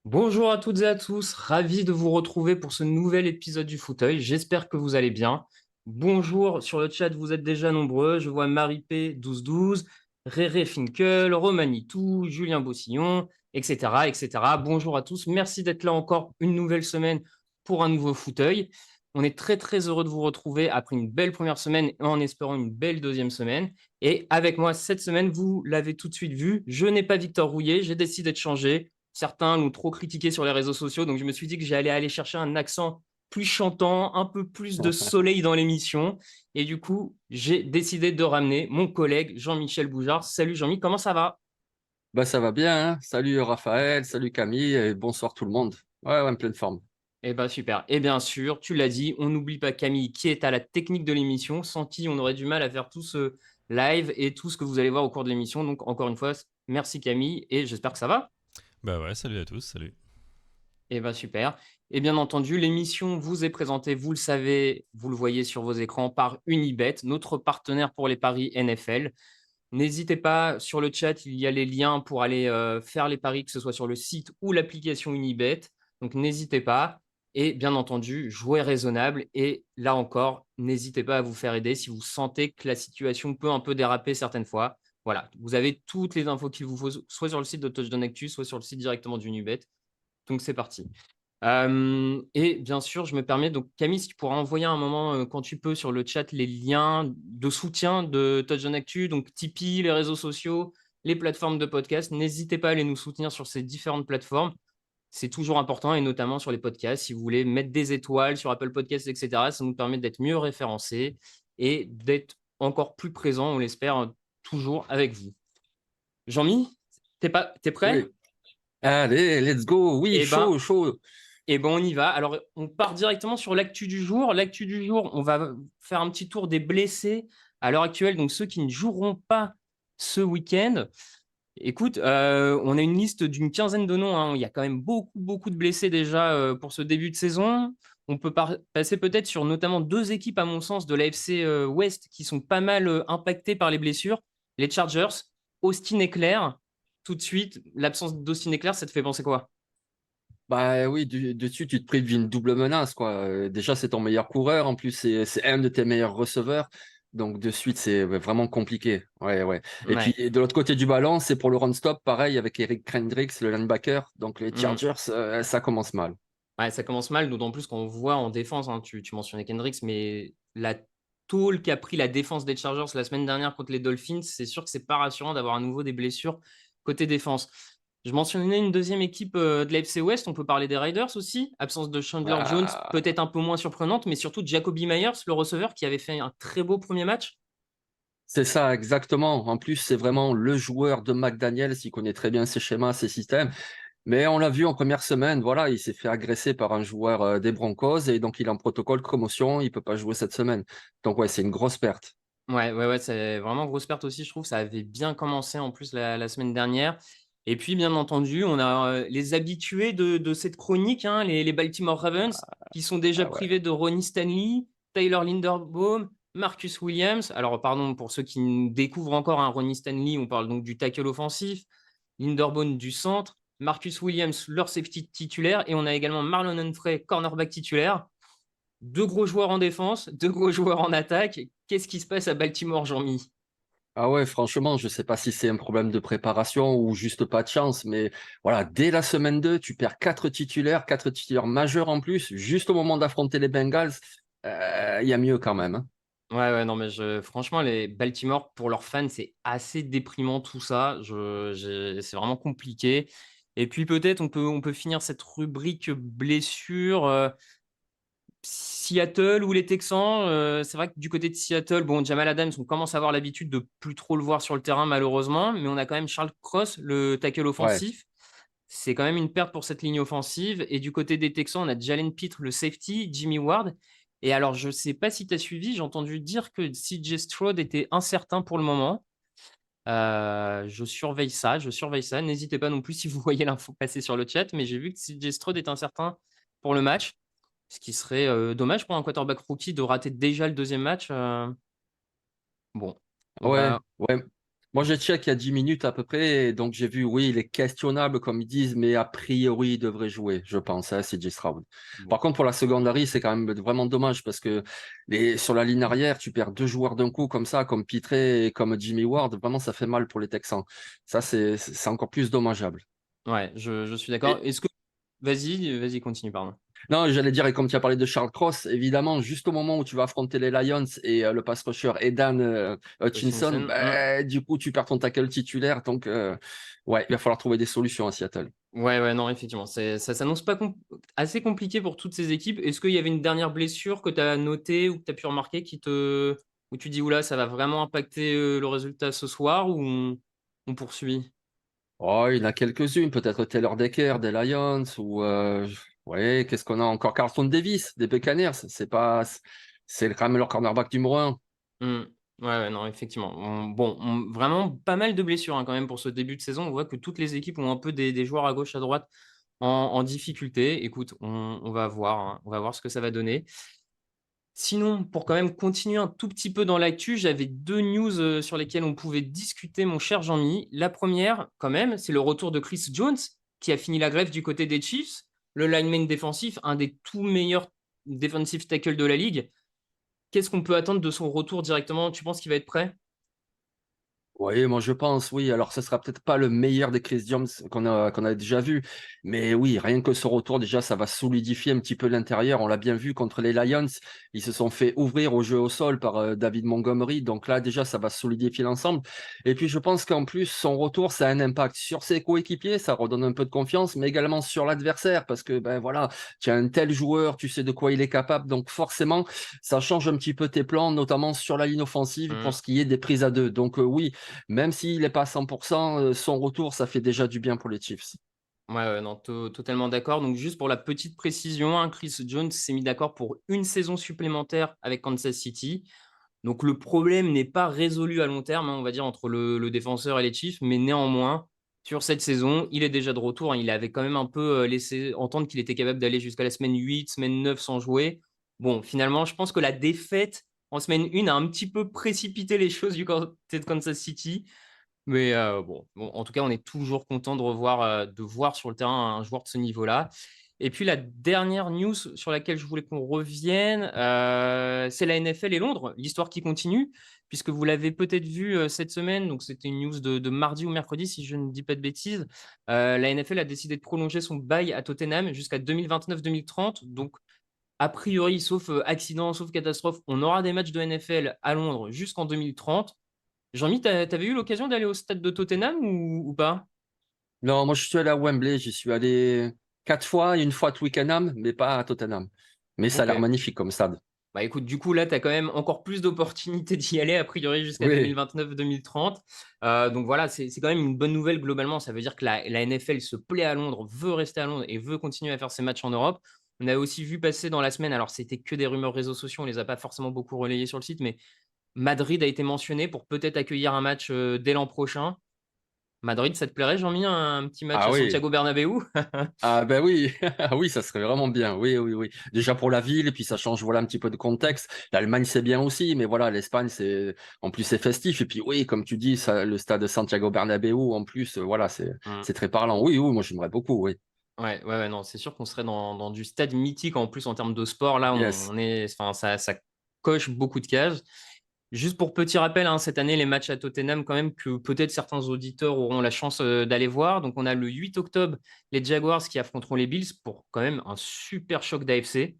Bonjour à toutes et à tous, ravi de vous retrouver pour ce nouvel épisode du fauteuil. J'espère que vous allez bien. Bonjour sur le chat, vous êtes déjà nombreux. Je vois Marie P 1212, Réré Finkel, Romanitou, Julien Bossillon, etc., etc. Bonjour à tous. Merci d'être là encore une nouvelle semaine pour un nouveau fauteuil. On est très très heureux de vous retrouver après une belle première semaine et en espérant une belle deuxième semaine. Et avec moi cette semaine, vous l'avez tout de suite vu, je n'ai pas Victor Rouillet, j'ai décidé de changer. Certains l'ont trop critiqué sur les réseaux sociaux, donc je me suis dit que j'allais aller chercher un accent plus chantant, un peu plus de soleil dans l'émission. Et du coup, j'ai décidé de ramener mon collègue Jean-Michel Boujard. Salut Jean-Mi, comment ça va? Bah, ça va bien, hein. Salut Raphaël, salut Camille et bonsoir tout le monde. Ouais, ouais, en pleine forme. Eh ben super. Et bien sûr, tu l'as dit, on n'oublie pas Camille qui est à la technique de l'émission, sans qui on aurait du mal à faire tout ce live et tout ce que vous allez voir au cours de l'émission. Donc encore une fois, merci Camille et j'espère que ça va. Bah ouais, salut à tous, salut. Eh ben super. Et bien entendu, l'émission vous est présentée, vous le savez, vous le voyez sur vos écrans, par Unibet, notre partenaire pour les paris NFL. N'hésitez pas, sur le chat, il y a les liens pour aller faire les paris, que ce soit sur le site ou l'application Unibet. Donc n'hésitez pas. Et bien entendu, jouez raisonnable. Et là encore, n'hésitez pas à vous faire aider si vous sentez que la situation peut un peu déraper certaines fois. Voilà, vous avez toutes les infos qu'il vous faut, soit sur le site de Touchdown Actu, soit sur le site directement d'Unibet. Donc c'est parti. Et bien sûr, je me permets, donc Camille, si tu pourras envoyer un moment quand tu peux sur le chat les liens de soutien de Touchdown Actu, donc Tipeee, les réseaux sociaux, les plateformes de podcast. N'hésitez pas à aller nous soutenir sur ces différentes plateformes. C'est toujours important et notamment sur les podcasts. Si vous voulez mettre des étoiles sur Apple Podcasts, etc., ça nous permet d'être mieux référencés et d'être encore plus présents, on l'espère, toujours avec vous. Jean-Mi, t'es prêt? Oui. Allez, let's go. Oui, Eh ben, chaud, chaud. Eh ben, on y va. Alors, on part directement sur l'actu du jour. L'actu du jour, on va faire un petit tour des blessés à l'heure actuelle, donc ceux qui ne joueront pas ce week-end. Écoute, on a une liste d'une quinzaine de noms, hein. Il y a quand même beaucoup, beaucoup de blessés déjà pour ce début de saison. On peut passer peut-être sur notamment deux équipes, à mon sens, de l'AFC West qui sont pas mal impactées par les blessures. Les Chargers, Austin Eckler. Tout de suite, l'absence d'Austin Eckler, ça te fait penser quoi? Bah oui, dessus, tu te prives d'une double menace, quoi. Déjà, c'est ton meilleur coureur. En plus, c'est un de tes meilleurs receveurs. Donc, de suite, c'est ouais, vraiment compliqué. Ouais, ouais. Et puis, Ouais. de l'autre côté du ballon, c'est pour le run-stop, pareil, avec Eric Kendricks, le linebacker. Donc, les Hmm. Chargers, ça commence mal. Ouais, ça commence mal, d'autant plus qu'on voit en défense, hein, tu mentionnais Kendricks, mais la tôle qu'a pris la défense des Chargers la semaine dernière contre les Dolphins, c'est sûr que c'est pas rassurant d'avoir à nouveau des blessures côté défense. Je mentionnais une deuxième équipe de la FC West, on peut parler des Raiders aussi. Absence de Chandler Jones, Ah, peut-être un peu moins surprenante, mais surtout Jacoby Myers, le receveur, qui avait fait un très beau premier match. c'est ça, exactement. En plus, c'est vraiment le joueur de McDaniels. Il connaît très bien ses schémas, ses systèmes. Mais on l'a vu en première semaine, voilà, il s'est fait agresser par un joueur des Broncos et donc il est en protocole commotion, il peut pas jouer cette semaine. Donc ouais, c'est une grosse perte. Ouais, ouais, ouais, c'est vraiment grosse perte aussi, je trouve. Ça avait bien commencé en plus la semaine dernière. Et puis, bien entendu, on a les habitués de cette chronique, hein, les Baltimore Ravens, qui sont déjà Ah ouais. privés de Ronnie Stanley, Tyler Linderbaum, Marcus Williams. Alors, pardon, pour ceux qui découvrent encore un Ronnie Stanley, on parle donc du tackle offensif, Linderbaum du centre, Marcus Williams, leur safety titulaire, et on a également Marlon Humphrey, cornerback titulaire. Deux gros joueurs en défense, deux gros joueurs en attaque. Qu'est-ce qui se passe à Baltimore, Jean-Mi? Ah ouais, franchement, je sais pas si c'est un problème de préparation ou juste pas de chance, mais voilà, dès la semaine 2, tu perds quatre titulaires majeurs en plus, juste au moment d'affronter les Bengals, il y a mieux quand même, hein. Ouais, ouais, non, mais franchement, les Baltimore, pour leurs fans, c'est assez déprimant tout ça. C'est vraiment compliqué. Et puis peut-être on peut finir cette rubrique blessure. Seattle ou les Texans, c'est vrai que du côté de Seattle, bon, Jamal Adams, on commence à avoir l'habitude de plus trop le voir sur le terrain malheureusement, mais on a quand même Charles Cross, le tackle Ouais. offensif. C'est quand même une perte pour cette ligne offensive. Et du côté des Texans, on a Jalen Pitre, le safety, Jimmy Ward. Et alors, je ne sais pas si tu as suivi, j'ai entendu dire que CJ Stroud était incertain pour le moment. Je surveille ça, je surveille ça. N'hésitez pas non plus si vous voyez l'info passer sur le chat, mais j'ai vu que CJ Stroud est incertain pour le match, ce qui serait dommage pour un quarterback rookie de rater déjà le deuxième match. Bon, on Ouais, va. ouais. Moi, j'ai check il y a 10 minutes à peu près, et donc j'ai vu, oui, il est questionnable, comme ils disent, mais a priori, il devrait jouer, je pense, hein, CJ Stroud. Bon. Par contre, pour la secondary, c'est quand même vraiment dommage parce que sur la ligne arrière, tu perds deux joueurs d'un coup comme ça, comme Pitré et comme Jimmy Ward. Vraiment, ça fait mal pour les Texans. Ça, c'est encore plus dommageable. Ouais, je suis d'accord. Et, Est-ce que... Vas-y, continue, pardon. non, j'allais dire, et comme tu as parlé de Charles Cross, évidemment, juste au moment où tu vas affronter les Lions et le pass rusher Edan Hutchinson, Hutchinson, du coup, tu perds ton tackle titulaire. Donc, ouais, il va falloir trouver des solutions à Seattle. Ouais, non, effectivement. Ça s'annonce pas assez compliqué pour toutes ces équipes. Est-ce qu'il y avait une dernière blessure que tu as notée ou que tu as pu remarquer où tu dis, oula, ça va vraiment impacter le résultat ce soir ou on poursuit? Oh, il y en a quelques-unes, peut-être Taylor Decker des Lions ou, ouais, qu'est-ce qu'on a encore? Carlton Davis des Buccaneers. C'est quand même leur cornerback numéro un. Hmm. Ouais, non, effectivement. Vraiment pas mal de blessures hein, quand même pour ce début de saison. On voit que toutes les équipes ont un peu des joueurs à gauche, à droite en difficulté. Écoute, on va voir, hein. On va voir ce que ça va donner. Sinon, pour quand même continuer un tout petit peu dans l'actu, j'avais deux news sur lesquelles on pouvait discuter, mon cher Jean-Mi. La première, quand même, c'est le retour de Chris Jones, qui a fini la grève du côté des Chiefs, le lineman défensif, un des tout meilleurs defensive tackles de la ligue. Qu'est-ce qu'on peut attendre de son retour directement? Tu penses qu'il va être prêt? Oui, moi je pense, oui. Alors, ce sera peut-être pas le meilleur des Chris Jones qu'on a déjà vu, mais oui, rien que ce retour, déjà, ça va solidifier un petit peu l'intérieur. On l'a bien vu contre les Lions, ils se sont fait ouvrir au jeu au sol par David Montgomery. Donc là, déjà, ça va solidifier l'ensemble. Et puis, je pense qu'en plus, son retour, ça a un impact sur ses coéquipiers, ça redonne un peu de confiance, mais également sur l'adversaire, parce que, ben voilà, tu as un tel joueur, tu sais de quoi il est capable. Donc, forcément, ça change un petit peu tes plans, notamment sur la ligne offensive pour ce qui est des prises à deux. Donc, oui. Même s'il n'est pas à 100%, son retour, ça fait déjà du bien pour les Chiefs. Ouais, non, totalement d'accord. Donc, juste pour la petite précision, hein, Chris Jones s'est mis d'accord pour une saison supplémentaire avec Kansas City. Donc, le problème n'est pas résolu à long terme, hein, on va dire, entre le défenseur et les Chiefs, mais néanmoins, sur cette saison, il est déjà de retour, hein. Il avait quand même un peu laissé entendre qu'il était capable d'aller jusqu'à la semaine 8, semaine 9 sans jouer. Bon, finalement, je pense que la défaite en semaine 1 a un petit peu précipité les choses du côté de Kansas City. Mais bon, en tout cas, on est toujours content de voir sur le terrain un joueur de ce niveau-là. Et puis la dernière news sur laquelle je voulais qu'on revienne, c'est la NFL et Londres, l'histoire qui continue, puisque vous l'avez peut-être vu cette semaine, donc c'était une news de mardi ou mercredi, si je ne dis pas de bêtises. La NFL a décidé de prolonger son bail à Tottenham jusqu'à 2029-2030. Donc, a priori, sauf accident, sauf catastrophe, on aura des matchs de NFL à Londres jusqu'en 2030. Jean-Mi, t'avais eu l'occasion d'aller au stade de Tottenham ou pas? Non, moi je suis allé à Wembley, j'y suis allé 4 fois et une fois à Twickenham, mais pas à Tottenham. Mais ça a Ok. l'air magnifique comme stade. Bah écoute, du coup, là, tu as quand même encore plus d'opportunités d'y aller, a priori, jusqu'à Oui, 2029-2030. Donc voilà, c'est quand même une bonne nouvelle globalement. Ça veut dire que la NFL se plaît à Londres, veut rester à Londres et veut continuer à faire ses matchs en Europe. On a aussi vu passer dans la semaine, alors c'était que des rumeurs réseaux sociaux, on les a pas forcément beaucoup relayées sur le site, mais Madrid a été mentionné pour peut-être accueillir un match dès l'an prochain. Madrid, ça te plairait, Jean-Mi, un petit match ah à oui, Santiago Bernabéu? ah ben oui, ah oui, ça serait vraiment bien. Oui, oui, oui. Déjà pour la ville, et puis ça change voilà un petit peu de contexte. L'Allemagne c'est bien aussi, mais voilà, l'Espagne c'est en plus c'est festif. Et puis oui, comme tu dis, ça, le stade de Santiago Bernabéu en plus, voilà, c'est très parlant. Oui, oui, moi j'aimerais beaucoup. Oui, Ouais, non, c'est sûr qu'on serait dans du stade mythique en plus en termes de sport. Là, yes. on est, enfin, ça coche beaucoup de cases. Juste pour petit rappel, hein, cette année, les matchs à Tottenham, quand même, que peut-être certains auditeurs auront la chance d'aller voir. Donc, on a le 8 octobre, les Jaguars qui affronteront les Bills pour quand même un super choc d'AFC.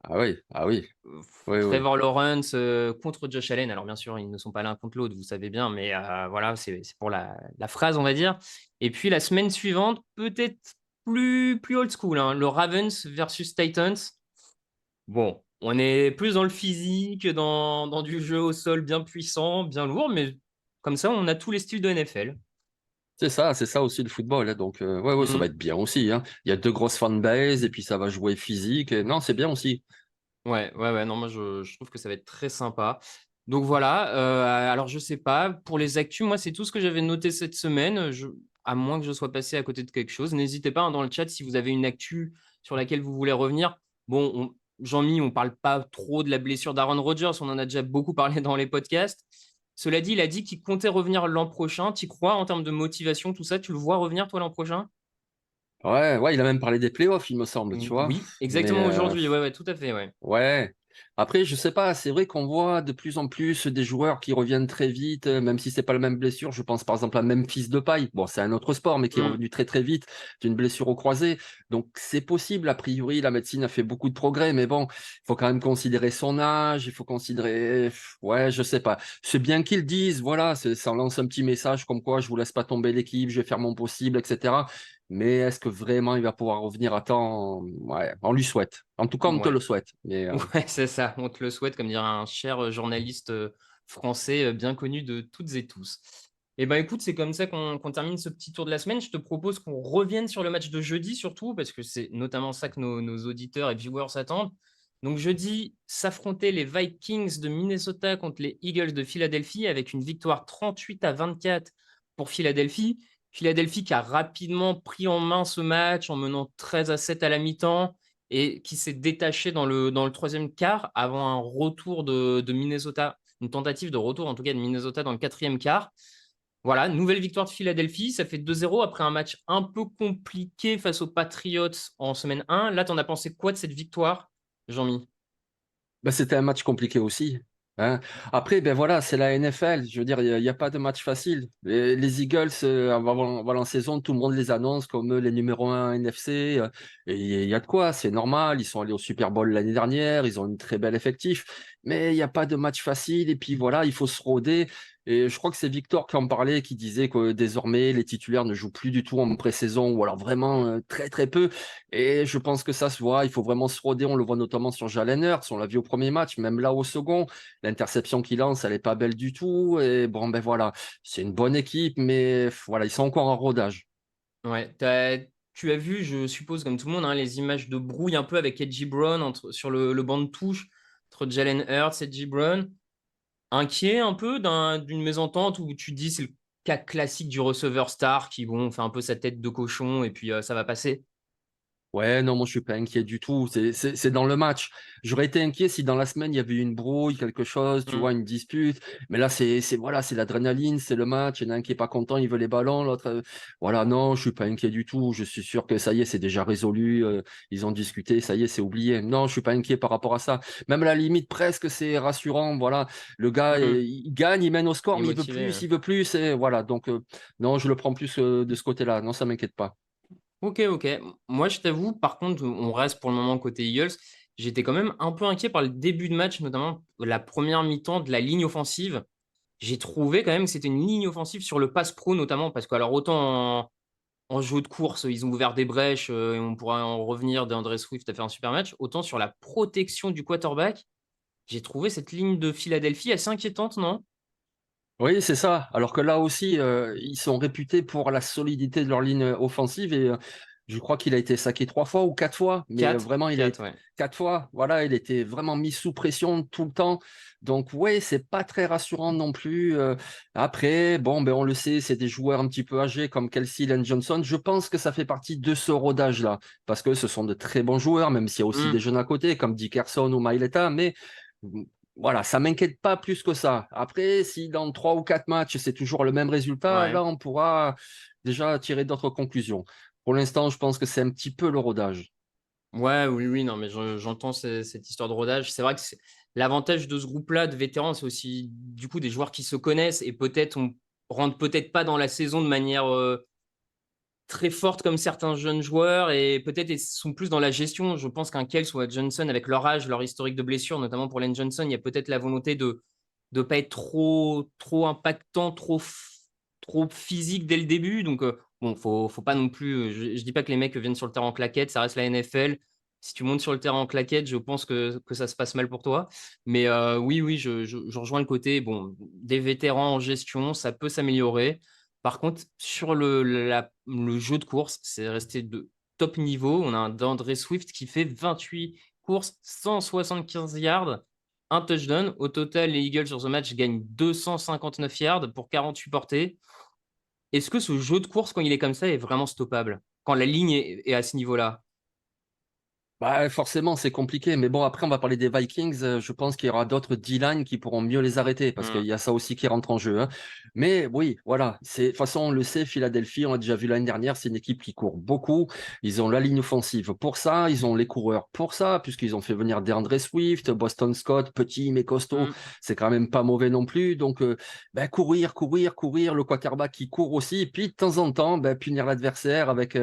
Ah oui, ah oui, oui, oui. Trevor Lawrence contre Josh Allen. Alors, bien sûr, ils ne sont pas l'un contre l'autre, vous savez bien, mais voilà, c'est pour la phrase, on va dire. Et puis, la semaine suivante, peut-être plus old school, hein, le Ravens versus Titans. Bon, on est plus dans le physique, dans du jeu au sol bien puissant, bien lourd, mais comme ça, on a tous les styles de NFL. C'est ça aussi le football, hein. Donc, ouais, ouais, ça va Mhm. être bien aussi, hein. Il y a deux grosses fanbases et puis ça va jouer physique. Non, c'est bien aussi. Ouais, non, moi je trouve que ça va être très sympa. Donc voilà, alors je sais pas, pour les actus, moi c'est tout ce que j'avais noté cette semaine, à moins que je sois passé à côté de quelque chose. N'hésitez pas hein, dans le chat si vous avez une actu sur laquelle vous voulez revenir. Bon, Jean-Mi, on parle pas trop de la blessure d'Aaron Rodgers, on en a déjà beaucoup parlé dans les podcasts. Cela dit, il a dit qu'il comptait revenir l'an prochain. Tu crois en termes de motivation, tout ça? Tu le vois revenir, toi, l'an prochain? Ouais, ouais, il a même parlé des playoffs, il me semble, tu vois. Oui, Mais exactement aujourd'hui. Ouais, ouais, tout à fait, ouais. ouais. Après, je sais pas, c'est vrai qu'on voit de plus en plus des joueurs qui reviennent très vite, même si c'est pas la même blessure. Je pense par exemple à Memphis Depay. Bon, c'est un autre sport, mais qui est Mmh. revenu très très vite d'une blessure au croisé. Donc c'est possible, a priori, la médecine a fait beaucoup de progrès, mais bon, il faut quand même considérer son âge, il faut considérer, ouais, je sais pas. C'est bien qu'ils disent, voilà, ça lance un petit message comme quoi je vous laisse pas tomber l'équipe, je vais faire mon possible, etc. Mais est-ce que vraiment il va pouvoir revenir à temps? Ouais, on lui souhaite. En tout cas, on te Ouais. le souhaite. Mais Ouais, c'est ça, on te le souhaite, comme dirait un cher journaliste français bien connu de toutes et tous. Et ben écoute, c'est comme ça qu'on termine ce petit tour de la semaine. Je te propose qu'on revienne sur le match de jeudi surtout, parce que c'est notamment ça que nos auditeurs et viewers attendent. Donc jeudi, s'affronter les Vikings de Minnesota contre les Eagles de Philadelphie avec une victoire 38-24 pour Philadelphie. Philadelphie qui a rapidement pris en main ce match en menant 13-7 à la mi-temps et qui s'est détaché dans le troisième quart avant un retour de Minnesota, une tentative de retour en tout cas de Minnesota dans le quatrième quart. Voilà, nouvelle victoire de Philadelphie, ça fait 2-0 après un match un peu compliqué face aux Patriots en semaine 1. Là, t'en as pensé quoi de cette victoire, Jean-Mi? bah, c'était un match compliqué aussi, hein. Après, ben voilà, c'est la NFL. Je veux dire, il y a pas de match facile. Les Eagles, avant la saison, tout le monde les annonce comme les numéros 1 NFC. Et il y a de quoi, c'est normal. Ils sont allés au Super Bowl l'année dernière. Ils ont une très belle effectif. Mais il n'y a pas de match facile. Et puis voilà, il faut se roder. Et je crois que c'est Victor qui en parlait, qui disait que désormais, les titulaires ne jouent plus du tout en pré-saison ou alors vraiment très, très peu. Et je pense que ça se voit, il faut vraiment se roder. On le voit notamment sur Jalen Hurts, on l'a vu au premier match, même là au second. L'interception qu'il lance, elle n'est pas belle du tout. Et bon, ben voilà, c'est une bonne équipe, mais voilà, ils sont encore en rodage. Ouais, tu as vu, je suppose, comme tout le monde, hein, les images de brouille un peu avec Edgy Brown sur le banc de touche entre Jalen Hurts et Edgy Brown. Inquiet un peu d'une mésentente où tu te dis c'est le cas classique du receveur star qui bon fait un peu sa tête de cochon et puis ça va passer. Ouais, non, moi je suis pas inquiet du tout. C'est dans le match. J'aurais été inquiet si dans la semaine il y avait eu une brouille, quelque chose, tu Mm. vois, une dispute. Mais là, voilà, c'est l'adrénaline, c'est le match. Il y en a un qui est pas content, il veut les ballons, l'autre. Voilà, non, je suis pas inquiet du tout. Je suis sûr que ça y est, c'est déjà résolu. Ils ont discuté, ça y est, c'est oublié. Non, je suis pas inquiet par rapport à ça. Même à la limite, presque, c'est rassurant. Voilà, le gars, Mm. il gagne, il mène au Il score, est mais motivé. il veut plus. Et voilà, donc non, je le prends plus de ce côté-là. Non, ça m'inquiète pas. Ok, ok. Moi je t'avoue, par contre, on reste pour le moment côté Eagles. J'étais quand même un peu inquiet par le début de match, notamment la première mi-temps de la ligne offensive. J'ai trouvé quand même que c'était une ligne offensive sur le pass pro notamment parce que alors autant en jeu de course, ils ont ouvert des brèches et on pourra en revenir. DeAndre Swift a fait un super match. Autant sur la protection du quarterback, j'ai trouvé cette ligne de Philadelphie assez inquiétante, non? Oui, c'est ça. Alors que là aussi, ils sont réputés pour la solidité de leur ligne offensive et je crois qu'il a été saqué 3 fois ou 4 fois, mais 4, vraiment il a 4, été ouais. 4 fois, voilà, il était vraiment mis sous pression tout le temps. Donc ouais, c'est pas très rassurant non plus. Après, bon, ben on le sait, c'est des joueurs un petit peu âgés comme Kelsey Len Johnson. Je pense que ça fait partie de ce rodage-là, parce que ce sont de très bons joueurs, même s'il y a aussi des Mmh. jeunes à côté, comme Dickerson ou Maileta, mais voilà, ça m'inquiète pas plus que ça. Après, si dans 3 ou 4 matchs, c'est toujours le même résultat, Ouais. là, on pourra déjà tirer d'autres conclusions. Pour l'instant, je pense que c'est un petit peu le rodage. Ouais, oui, oui, non, mais j'entends cette histoire de rodage. C'est vrai que l'avantage de ce groupe-là de vétérans, c'est aussi du coup des joueurs qui se connaissent et peut-être on rentre peut-être pas dans la saison de manière très forte comme certains jeunes joueurs et peut-être ils sont plus dans la gestion. Je pense qu'un Kels ou un Johnson, avec leur âge, leur historique de blessure, notamment pour Len Johnson, il y a peut-être la volonté de ne pas être trop impactant, trop physique dès le début. Donc, bon, faut pas non plus. Je dis pas que les mecs viennent sur le terrain en claquette, ça reste la NFL. Si tu montes sur le terrain en claquette, je pense que ça se passe mal pour toi. Mais oui, oui, je rejoins le côté. Bon, des vétérans en gestion, ça peut s'améliorer. Par contre, sur le jeu de course, c'est resté de top niveau. On a un DeAndre Swift qui fait 28 courses, 175 yards, un touchdown. Au total, les Eagles sur ce match gagnent 259 yards pour 48 portées. Est-ce que ce jeu de course, quand il est comme ça, est vraiment stoppable? Quand la ligne est à ce niveau-là? Bah, forcément, c'est compliqué. Mais bon, après, on va parler des Vikings. Je pense qu'il y aura d'autres D-line qui pourront mieux les arrêter parce qu'il Mm. y a ça aussi qui rentre en jeu, hein. Mais oui, voilà. De toute façon, on le sait, Philadelphie, on l'a déjà vu l'année dernière, c'est une équipe qui court beaucoup. Ils ont la ligne offensive pour ça. Ils ont les coureurs pour ça, puisqu'ils ont fait venir DeAndre Swift, Boston Scott, petit mais costaud. Mm. C'est quand même pas mauvais non plus. Donc, ben, courir, courir, courir. Le quarterback qui court aussi. Et puis, de temps en temps, ben, punir l'adversaire avec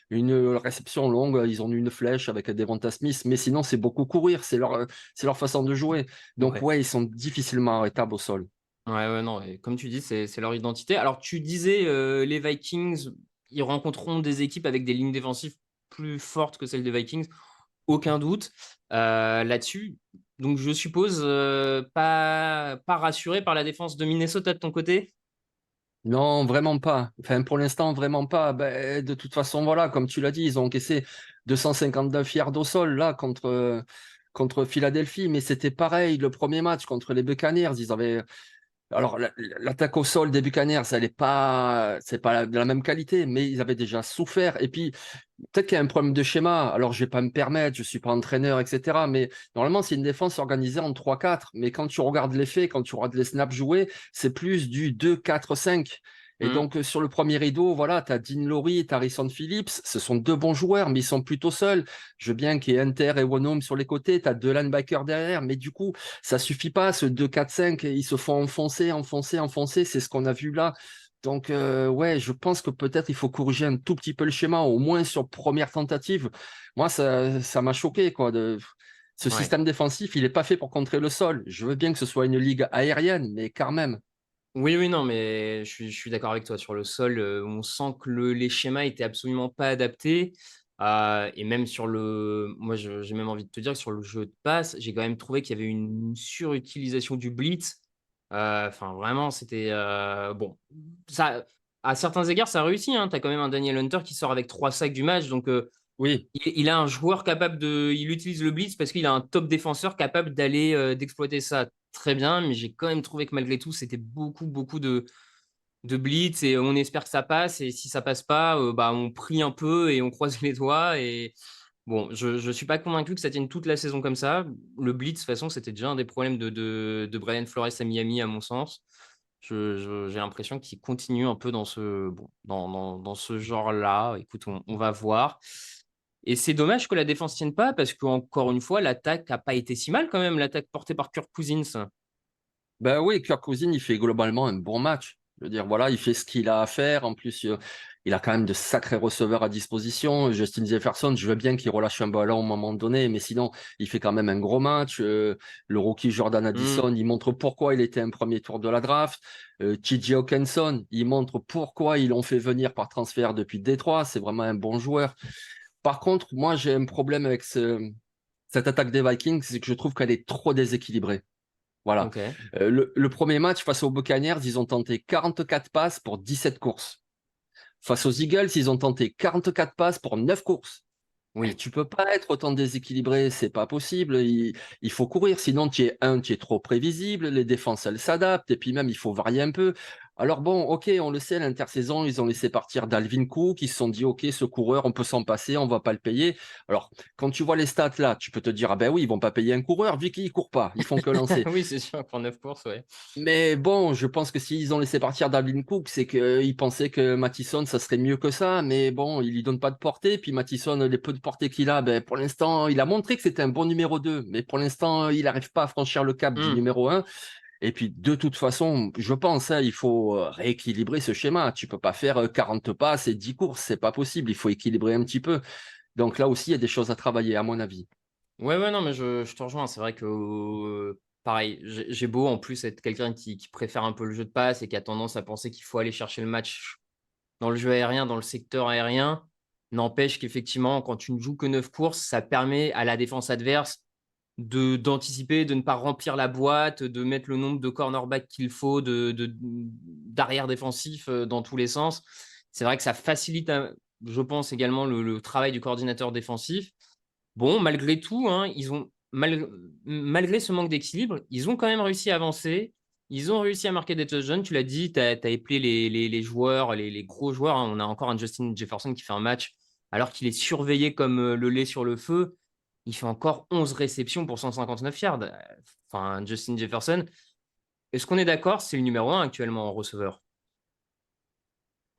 une réception longue, ils ont eu une flèche avec Devonta Smith, mais sinon, c'est beaucoup courir, c'est leur façon de jouer. Donc, Ouais. ouais, ils sont difficilement arrêtables au sol. Ouais, non, et comme tu dis, c'est leur identité. Alors, tu disais, les Vikings, ils rencontreront des équipes avec des lignes défensives plus fortes que celles des Vikings, aucun doute là-dessus. Donc, je suppose pas rassuré par la défense de Minnesota de ton côté? Non, vraiment pas. Enfin, pour l'instant, vraiment pas. Ben, de toute façon, voilà, comme tu l'as dit, ils ont encaissé 259 yards au sol là contre Philadelphie, mais c'était pareil le premier match contre les Buccaneers. Ils avaient Alors, l'attaque au sol des Buccaneers, c'est pas de la même qualité, mais ils avaient déjà souffert. Et puis, peut-être qu'il y a un problème de schéma. Alors, je vais pas me permettre, je suis pas entraîneur, etc. Mais normalement, c'est une défense organisée en 3-4. Mais quand tu regardes les faits, quand tu regardes les snaps joués, c'est plus du 2-4-5. Et Mm. donc, sur le premier rideau, voilà, tu as Dean Laurie, tu as Harrison Phillips. Ce sont deux bons joueurs, mais ils sont plutôt seuls. Je veux bien qu'il y ait Hunter et Wonnum sur les côtés. Tu as deux linebackers derrière. Mais du coup, ça suffit pas, ce 2-4-5. Ils se font enfoncer, enfoncer, enfoncer. C'est ce qu'on a vu là. Donc, ouais, je pense que peut-être il faut corriger un tout petit peu le schéma, au moins sur première tentative. Moi, ça m'a choqué, quoi. Ce Ouais. système défensif, il n'est pas fait pour contrer le sol. Je veux bien que ce soit une ligue aérienne, mais quand même. Oui, oui, non, mais je suis d'accord avec toi. Sur le sol, on sent que les schémas étaient absolument pas adaptés. Et même moi, j'ai même envie de te dire que sur le jeu de passe, j'ai quand même trouvé qu'il y avait une surutilisation du blitz. Enfin, vraiment, c'était bon. Ça, à certains égards, ça réussit, hein. Tu as quand même un Daniel Hunter qui sort avec 3 sacs du match. Donc, Oui, il a un joueur capable de. Il utilise le blitz parce qu'il a un top défenseur capable d'aller d'exploiter ça très bien. Mais j'ai quand même trouvé que malgré tout, c'était beaucoup, beaucoup de blitz et on espère que ça passe. Et si ça passe pas, bah, on prie un peu et on croise les doigts. Et bon, je suis pas convaincu que ça tienne toute la saison comme ça. Le blitz, de toute façon, c'était déjà un des problèmes de Brian Flores à Miami, à mon sens. J'ai l'impression qu'il continue un peu dans ce genre-là. Écoute, on va voir. Et c'est dommage que la défense tienne pas parce qu'encore une fois, l'attaque n'a pas été si mal quand même, l'attaque portée par Kirk Cousins. ben oui, Kirk Cousins, il fait globalement un bon match. Je veux dire, voilà, il fait ce qu'il a à faire. En plus, il a quand même de sacrés receveurs à disposition. Justin Jefferson, je veux bien qu'il relâche un ballon au moment donné, mais sinon, il fait quand même un gros match. Le rookie Jordan Hmm. Addison, il montre pourquoi il était un premier tour de la draft. TJ Hawkinson, il montre pourquoi ils l'ont fait venir par transfert depuis Détroit. C'est vraiment un bon joueur. Par contre, moi, j'ai un problème avec cette attaque des Vikings, c'est que je trouve qu'elle est trop déséquilibrée. Voilà. Ok. Le premier match face aux Buccaneers, ils ont tenté 44 passes pour 17 courses. Face aux Eagles, ils ont tenté 44 passes pour 9 courses. Eh, Oui. tu peux pas être autant déséquilibré, c'est pas possible. Il faut courir, sinon tu es trop prévisible, les défenses elles s'adaptent, et puis même il faut varier un peu. Alors bon, ok, on le sait, l'intersaison, ils ont laissé partir Dalvin Cook, ils se sont dit, ok, ce coureur, on peut s'en passer, on va pas le payer. Alors, quand tu vois les stats là, tu peux te dire, ah ben oui, ils vont pas payer un coureur, vu qu'ils courent pas, ils font que lancer. Oui, c'est sûr, pour 9 courses, ouais. Mais bon, je pense que s'ils ont laissé partir Dalvin Cook, c'est qu'ils pensaient que Mattison, ça serait mieux que ça. Mais bon, il lui donne pas de portée. Puis Mattison, les peu de portée qu'il a, ben, pour l'instant, il a montré que c'était un bon numéro 2. Mais pour l'instant, il n'arrive pas à franchir le cap du Hmm. numéro 1. Et puis, de toute façon, je pense, hein, il faut rééquilibrer ce schéma. Tu peux pas faire 40 passes et 10 courses. C'est pas possible. Il faut équilibrer un petit peu. Donc là aussi, il y a des choses à travailler, à mon avis. Ouais, ouais, non, mais je te rejoins. C'est vrai que, pareil, j'ai beau en plus être quelqu'un qui préfère un peu le jeu de passe et qui a tendance à penser qu'il faut aller chercher le match dans le jeu aérien, dans le secteur aérien. N'empêche qu'effectivement, quand tu ne joues que 9 courses, ça permet à la défense adverse d'anticiper, de ne pas remplir la boîte, de mettre le nombre de cornerbacks qu'il faut, d'arrière défensif dans tous les sens. C'est vrai que ça facilite, je pense, également le travail du coordinateur défensif. Bon, malgré tout, hein, malgré ce manque d'équilibre, ils ont quand même réussi à avancer. Ils ont réussi à marquer des touchdowns. Tu l'as dit, tu as éplé les joueurs, les gros joueurs, hein. On a encore un Justin Jefferson qui fait un match alors qu'il est surveillé comme le lait sur le feu. il fait encore 11 réceptions pour 159 yards. Enfin, Justin Jefferson, est-ce qu'on est d'accord? C'est le numéro un actuellement en receveur.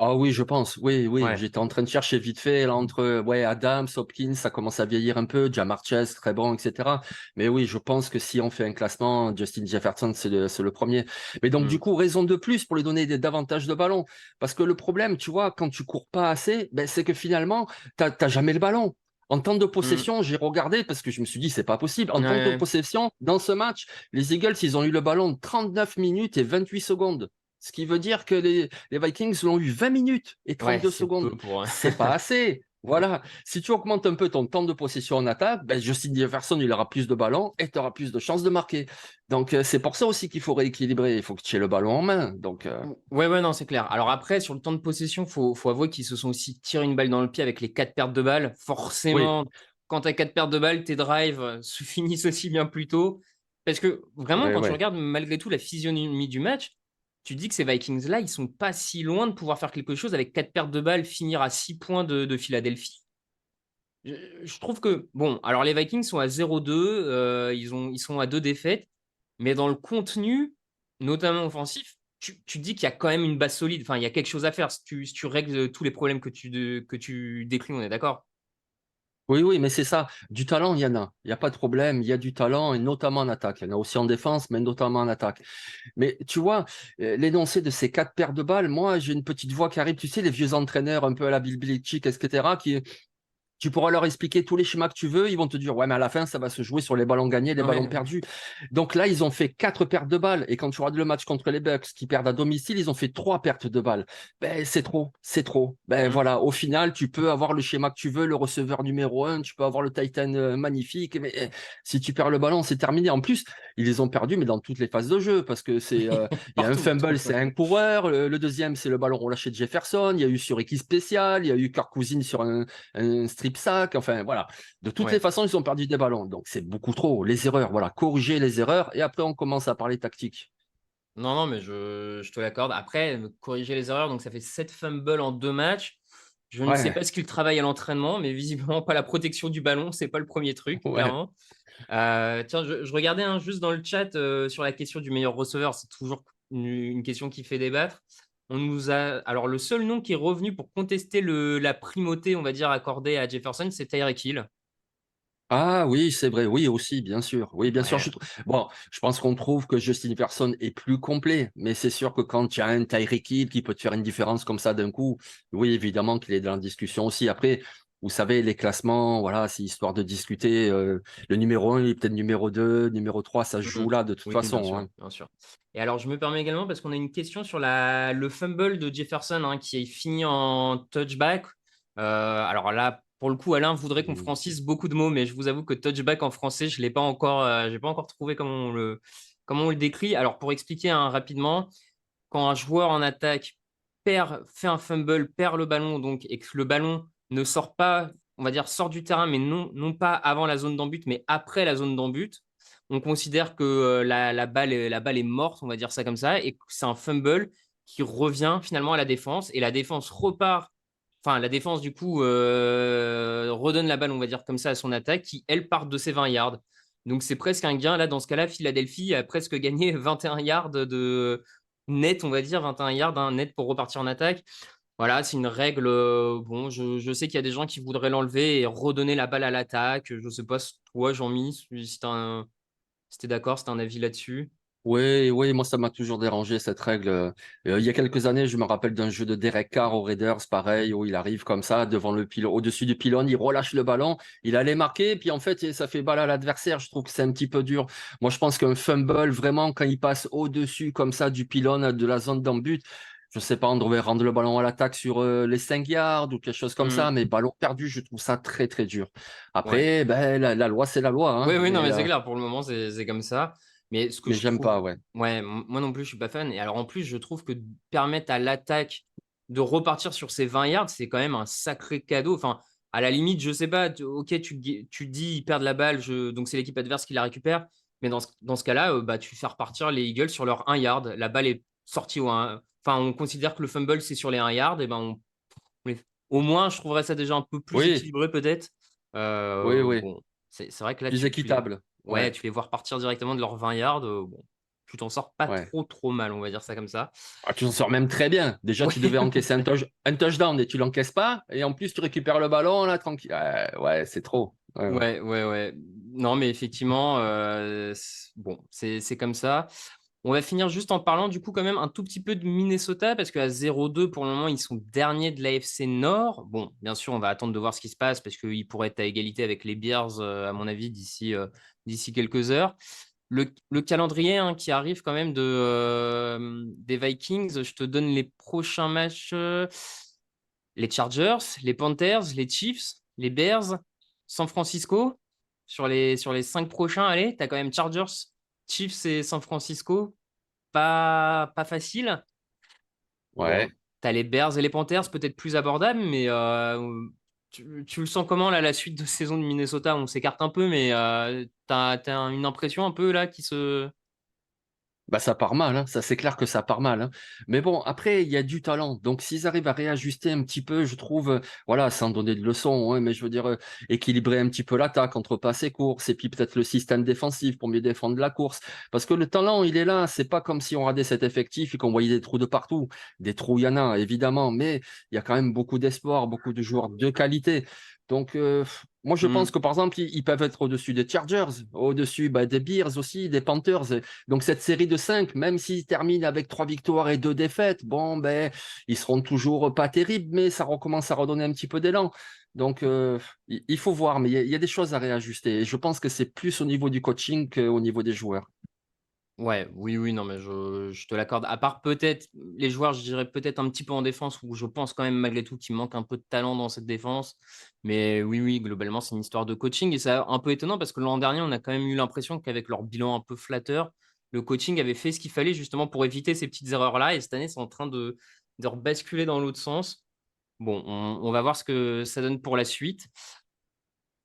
Ah oui, je pense. Oui, oui. Ouais. J'étais en train de chercher vite fait là, entre ouais, Adams, Hopkins, ça commence à vieillir un peu. Jamar Chase, très bon, etc. Mais oui, je pense que si on fait un classement, Justin Jefferson, c'est le premier. Mais donc, du Mm. coup, raison de plus pour lui donner davantage de ballons. Parce que le problème, tu vois, quand tu cours pas assez, ben, c'est que finalement, t'as jamais le ballon. En temps de Mm. possession, j'ai regardé parce que je me suis dit, c'est pas possible. En temps de Ouais. possession, dans ce match, les Eagles, ils ont eu le ballon 39 minutes et 28 secondes. Ce qui veut dire que les Vikings l'ont eu 20 minutes et Ouais, 32 c'est peu secondes. pour. C'est pas assez. Voilà. Si tu augmentes un peu ton temps de possession en attaque, ben Justin Jefferson, il aura plus de ballons et tu auras plus de chances de marquer. Donc, c'est pour ça aussi qu'il faut rééquilibrer. Il faut que tu aies le ballon en main. Donc, Ouais, ouais, non, c'est clair. Alors après, sur le temps de possession, faut avouer qu'ils se sont aussi tiré une balle dans le pied avec les 4 pertes de balles. oui, Forcément, quand tu as 4 pertes de balles, tes drives se finissent aussi bien plus tôt. Parce que vraiment, ouais, quand tu ouais. regardes malgré tout la physionomie du match, tu dis que ces Vikings-là, ils sont pas si loin de pouvoir faire quelque chose avec 4 pertes de balles, finir à 6 points de Philadelphie. Je trouve que, bon, alors les Vikings sont à 0-2, ils sont à 2 défaites, mais dans le contenu, notamment offensif, tu dis qu'il y a quand même une base solide. Enfin, il y a quelque chose à faire si tu règles tous les problèmes que tu décris, on est d'accord? Oui, oui, mais c'est ça. Du talent, il y en a. Il n'y a pas de problème. Il y a du talent, et notamment en attaque. Il y en a aussi en défense, mais notamment en attaque. Mais tu vois, l'énoncé de ces 4 paires de balles, moi, j'ai une petite voix qui arrive. Tu sais, les vieux entraîneurs un peu à la Bill Belichick, etc., qui, tu pourras leur expliquer tous les schémas que tu veux. Ils vont te dire, ouais, mais à la fin, ça va se jouer sur les ballons gagnés, les ballons Ouais, perdus. Donc là, ils ont fait 4 pertes de balles. Et quand tu regardes le match contre les Bucks qui perdent à domicile, ils ont fait 3 pertes de balles. Ben, c'est trop, c'est trop. Ben mm, voilà, au final, tu peux avoir le schéma que tu veux, le receveur numéro un, tu peux avoir le Titan magnifique. Mais si tu perds le ballon, c'est terminé. En plus, ils les ont perdus, mais dans toutes les phases de jeu. Parce que il y a un partout. fumble, c'est un coureur. Le deuxième, c'est le ballon relâché de Jefferson. Il y a eu sur équipe spéciale. Il y a eu Kirk Cousins sur un strip sack, enfin voilà. De toutes les Ouais. façons, ils ont perdu des ballons. Donc c'est beaucoup trop. Les erreurs, voilà, corriger les erreurs et après on commence à parler tactique. Non, non, mais je te l'accorde. Après, corriger les erreurs, donc ça fait 7 fumbles en 2 matchs. Je ne sais Ouais, pas ce qu'il travaille à l'entraînement, mais visiblement pas la protection du ballon, c'est pas le premier truc, ouais. clairement. Tiens, je regardais juste dans le chat sur la question du meilleur receveur, c'est toujours une question qui fait débattre. On nous a, alors le seul nom qui est revenu pour contester la primauté, on va dire, accordée à Jefferson, c'est Tyreek Hill. Ah oui, c'est vrai, oui aussi, bien sûr. Oui, bien sûr. Ouais. Bon, je pense qu'on trouve que Justin Jefferson est plus complet, mais c'est sûr que quand tu as un Tyreek Hill qui peut te faire une différence comme ça d'un coup, oui, évidemment qu'il est dans la discussion aussi. Après, vous savez, les classements, voilà, c'est histoire de discuter. Le numéro un, il est peut-être numéro 2, numéro 3, ça se joue Mhm. là de toute Oui, bien façon, sûr, hein. bien sûr. Et alors, je me permets également parce qu'on a une question sur le fumble de Jefferson qui est fini en touchback. Alors là, pour le coup, Alain voudrait qu'on Mhm. francise beaucoup de mots, mais je vous avoue que touchback en français, je l'ai pas encore, j'ai pas encore trouvé comment on le décrit. Alors, pour expliquer rapidement, quand un joueur en attaque fait un fumble, perd le ballon, donc, et que le ballon ne sort pas, on va dire, sort du terrain, mais non pas avant la zone d'embut, mais après la zone d'embut, on considère que la balle est morte, on va dire ça comme ça, et que c'est un fumble qui revient finalement à la défense, et la défense repart, enfin la défense du coup redonne la balle, on va dire comme ça, à son attaque, qui elle part de ses 20 yards. Donc c'est presque un gain. Là, dans ce cas-là, Philadelphie a presque gagné 21 yards net, on va dire, 21 yards net pour repartir en attaque. Voilà, c'est une règle. Bon, je sais qu'il y a des gens qui voudraient l'enlever et redonner la balle à l'attaque. Je ne sais pas, toi, Jean-Mi, si t'es d'accord, si t'as un avis là-dessus. Oui, oui, moi ça m'a toujours dérangé cette règle. Il y a quelques années, je me rappelle d'un jeu de Derek Carr aux Raiders, pareil, où il arrive comme ça devant le pylône, au-dessus du pylône, il relâche le ballon, il allait marquer, puis en fait ça fait balle à l'adversaire. Je trouve que c'est un petit peu dur. Moi je pense qu'un fumble, vraiment, quand il passe au-dessus comme ça du pylône de la zone d'embut, je sais pas, on devrait rendre le ballon à l'attaque sur les 5 yards ou quelque chose comme ça, Hmm, mais ballon perdu, je trouve ça très très dur. ouais. Après, ben, la loi c'est la loi, Oui, hein, oui, non, mais c'est clair, pour le moment, c'est comme ça. Mais ce que mais je j'aime trouve, pas, ouais. ouais, moi non plus, je suis pas fan. Et alors, en plus, je trouve que permettre à l'attaque de repartir sur ses 20 yards, c'est quand même un sacré cadeau. Enfin, à la limite, je sais pas, ok, tu dis, ils perdent la balle, donc c'est l'équipe adverse qui la récupère. Mais dans ce cas-là, bah, tu fais repartir les Eagles sur leur 1 yard. La balle est sortie Enfin, on considère que le fumble, c'est sur les 1 yard. Et ben, au moins, je trouverais ça déjà un peu plus Oui, équilibré, peut-être. oui, oui. Bon. C'est vrai que là, Plus équitable. ouais, Ouais, tu les vois repartir directement de leurs 20 yards. Bon, tu t'en sors pas ouais. trop mal, on va dire ça comme ça. Ah, tu t'en sors même très bien. Déjà, tu devais encaisser un touchdown et tu l'encaisses pas. Et en plus, tu récupères le ballon, là, tranquille. Ouais, c'est trop. Ouais, ouais. Ouais. Non, mais effectivement, bon, c'est comme ça. On va finir juste en parlant du coup quand même un tout petit peu de Minnesota parce qu'à 0-2 pour le moment, ils sont derniers de l'AFC Nord. Bon, bien sûr, on va attendre de voir ce qui se passe parce qu'ils pourraient être à égalité avec les Bears, à mon avis, d'ici quelques heures. Le calendrier hein, qui arrive quand même des Vikings, je te donne les prochains matchs. Les Chargers, les Panthers, les Chiefs, les Bears, San Francisco. Sur les 5 prochains, allez, tu as quand même Chargers, Chiefs et San Francisco. Pas facile. Bon, Ouais. tu as les Bears et les Panthers, peut-être plus abordables, mais tu le sens comment, là, la suite de saison de Minnesota? On s'écarte un peu, mais t'as une impression un peu, là, qui se... Bah, ça part mal, hein. Ça, c'est clair que ça part mal, hein. Mais bon, après, il y a du talent. Donc, s'ils arrivent à réajuster un petit peu, je trouve, voilà, sans donner de leçons, hein, mais je veux dire, équilibrer un petit peu l'attaque entre passe et course, et puis peut-être le système défensif pour mieux défendre la course. Parce que le talent, il est là. C'est pas comme si on regardait cet effectif et qu'on voyait des trous de partout. Des trous, il y en a, évidemment, mais il y a quand même beaucoup d'espoir, beaucoup de joueurs de qualité. Donc, moi, je pense Hmm. que, par exemple, ils peuvent être au-dessus des Chargers, au-dessus bah, des Bears aussi, des Panthers. Donc cette série de 5, même s'ils terminent avec 3 victoires et 2 défaites, bon, ben, ils seront toujours pas terribles, mais ça recommence à redonner un petit peu d'élan. Donc il faut voir, mais il y a des choses à réajuster. Et je pense que c'est plus au niveau du coaching qu'au niveau des joueurs. Ouais, oui, non, mais je te l'accorde. À part peut-être les joueurs, je dirais peut-être un petit peu en défense, où je pense quand même malgré tout qu'il manque un peu de talent dans cette défense. Mais oui, globalement, c'est une histoire de coaching. Et c'est un peu étonnant parce que l'an dernier, on a quand même eu l'impression qu'avec leur bilan un peu flatteur, le coaching avait fait ce qu'il fallait justement pour éviter ces petites erreurs-là. Et cette année, c'est en train de rebasculer dans l'autre sens. Bon, on va voir ce que ça donne pour la suite.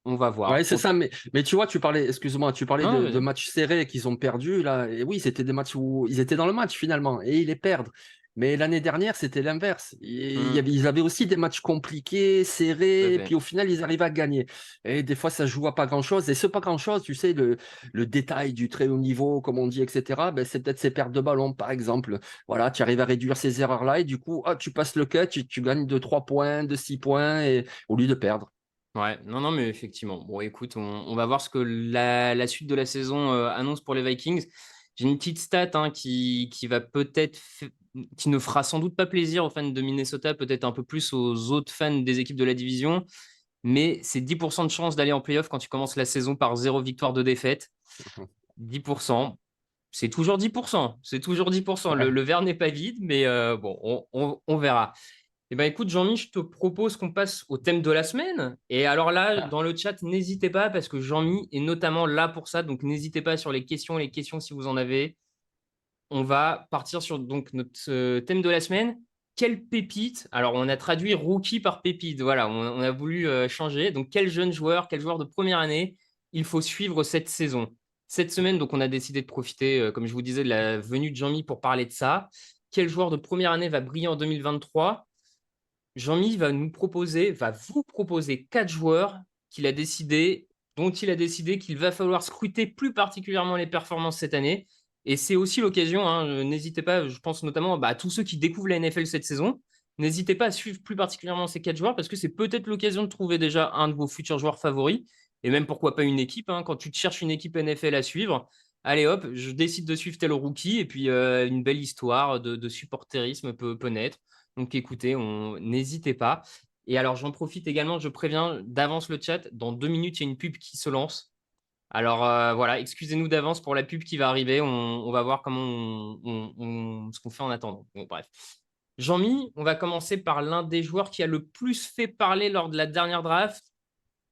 On va Ouais, voir. c'est ça, mais tu vois, tu parlais, excuse-moi, tu parlais Non, de vas-y. matchs serrés qu'ils ont perdus, là, et oui, c'était des matchs où ils étaient dans le match finalement, et ils les perdent. Mais l'année dernière, c'était l'inverse. Hmm, Ils avaient aussi des matchs compliqués, tout à serrés, et fait. puis au final, ils arrivent à gagner. Et des fois, ça joue à pas grand-chose. Et ce pas grand-chose, tu sais, le détail du très haut niveau, comme on dit, etc., ben, c'est peut-être ces pertes de ballon, par exemple. Voilà, tu arrives à réduire ces erreurs-là, et du coup, hop, tu passes le cut, tu gagnes de 3 points, de 6 points, et, au lieu de perdre. Ouais, non, mais effectivement. Bon, écoute, on va voir ce que la suite de la saison annonce pour les Vikings. J'ai une petite stat hein, qui va peut-être, qui ne fera sans doute pas plaisir aux fans de Minnesota, peut-être un peu plus aux autres fans des équipes de la division, mais c'est 10% de chance d'aller en playoff quand tu commences la saison par 0 victoire, de défaite. 10%, c'est toujours 10%. C'est toujours 10%. Le, Ouais. le verre n'est pas vide, mais bon, on verra. Eh ben, écoute, Jean-Mi, je te propose qu'on passe au thème de la semaine. Et alors là, Ah, dans le chat, n'hésitez pas parce que Jean-Mi est notamment là pour ça. Donc, n'hésitez pas sur les questions si vous en avez. On va partir sur donc notre thème de la semaine. Quelle pépite? Alors, on a traduit rookie par pépite. Voilà, on a voulu changer. Donc, quel joueur de première année il faut suivre cette saison? Cette semaine, donc, on a décidé de profiter, comme je vous disais, de la venue de Jean-Mi pour parler de ça. Quel joueur de première année va briller en 2023? Jean-Mi va vous proposer 4 joueurs dont il a décidé qu'il va falloir scruter plus particulièrement les performances cette année. Et c'est aussi l'occasion, hein, n'hésitez pas, je pense notamment à tous ceux qui découvrent la NFL cette saison, n'hésitez pas à suivre plus particulièrement ces 4 joueurs parce que c'est peut-être l'occasion de trouver déjà un de vos futurs joueurs favoris et même pourquoi pas une équipe. Hein, quand tu te cherches une équipe NFL à suivre, allez hop, je décide de suivre tel rookie et puis une belle histoire de supporterisme peut naître. Donc écoutez, n'hésitez pas. Et alors j'en profite également, je préviens d'avance le chat, dans 2 minutes, il y a une pub qui se lance. Alors voilà, excusez-nous d'avance pour la pub qui va arriver, on va voir comment ce qu'on fait en attendant. Bon, bref. Jean-Mi, on va commencer par l'un des joueurs qui a le plus fait parler lors de la dernière draft.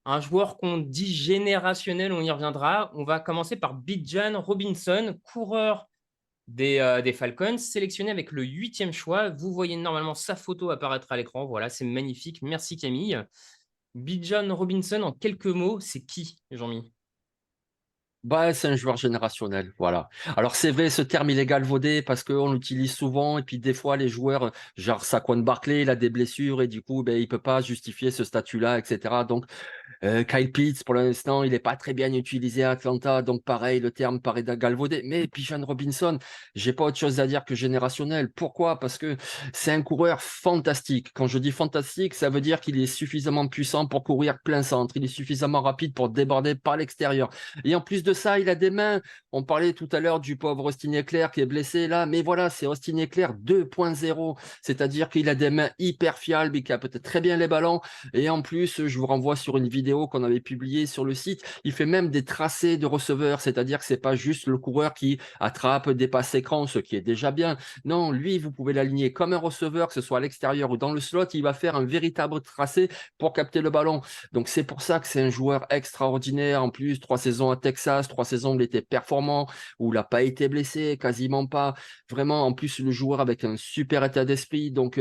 Un joueur qu'on dit générationnel, on y reviendra. On va commencer par Bijan Robinson, coureur des Falcons, sélectionné avec le 8e choix. Vous voyez normalement sa photo apparaître à l'écran. Voilà, c'est magnifique. Merci Camille. Bijan Robinson, en quelques mots, c'est qui, Jean-Mi? bah, c'est un joueur générationnel, voilà. Alors c'est vrai, ce terme il est galvaudé parce qu'on l'utilise souvent et puis des fois les joueurs, genre Saquon Barkley, il a des blessures et du coup, ben, il peut pas justifier ce statut-là, etc. Donc Kyle Pitts, pour l'instant, il n'est pas très bien utilisé à Atlanta, donc pareil, le terme paraît galvaudé. Mais Bijan Robinson, j'ai pas autre chose à dire que générationnel. Pourquoi? Parce que c'est un coureur fantastique. Quand je dis fantastique, ça veut dire qu'il est suffisamment puissant pour courir plein centre. Il est suffisamment rapide pour déborder par l'extérieur. Et en plus de ça, il a des mains. On parlait tout à l'heure du pauvre Austin Ekeler qui est blessé là, mais voilà, c'est Austin Ekeler 2.0. C'est-à-dire qu'il a des mains hyper fiables, il capte très bien les ballons. Et en plus, je vous renvoie sur une vidéo qu'on avait publiée sur le site. Il fait même des tracés de receveurs, c'est-à-dire que c'est pas juste le coureur qui attrape des passes écrans, ce qui est déjà bien. Non, lui, vous pouvez l'aligner comme un receveur, que ce soit à l'extérieur ou dans le slot. Il va faire un véritable tracé pour capter le ballon. Donc, c'est pour ça que c'est un joueur extraordinaire. En plus, 3 saisons à Texas, 3 saisons où il était performant, où il n'a pas été blessé, quasiment pas. Vraiment, en plus, le joueur avec un super état d'esprit. Donc,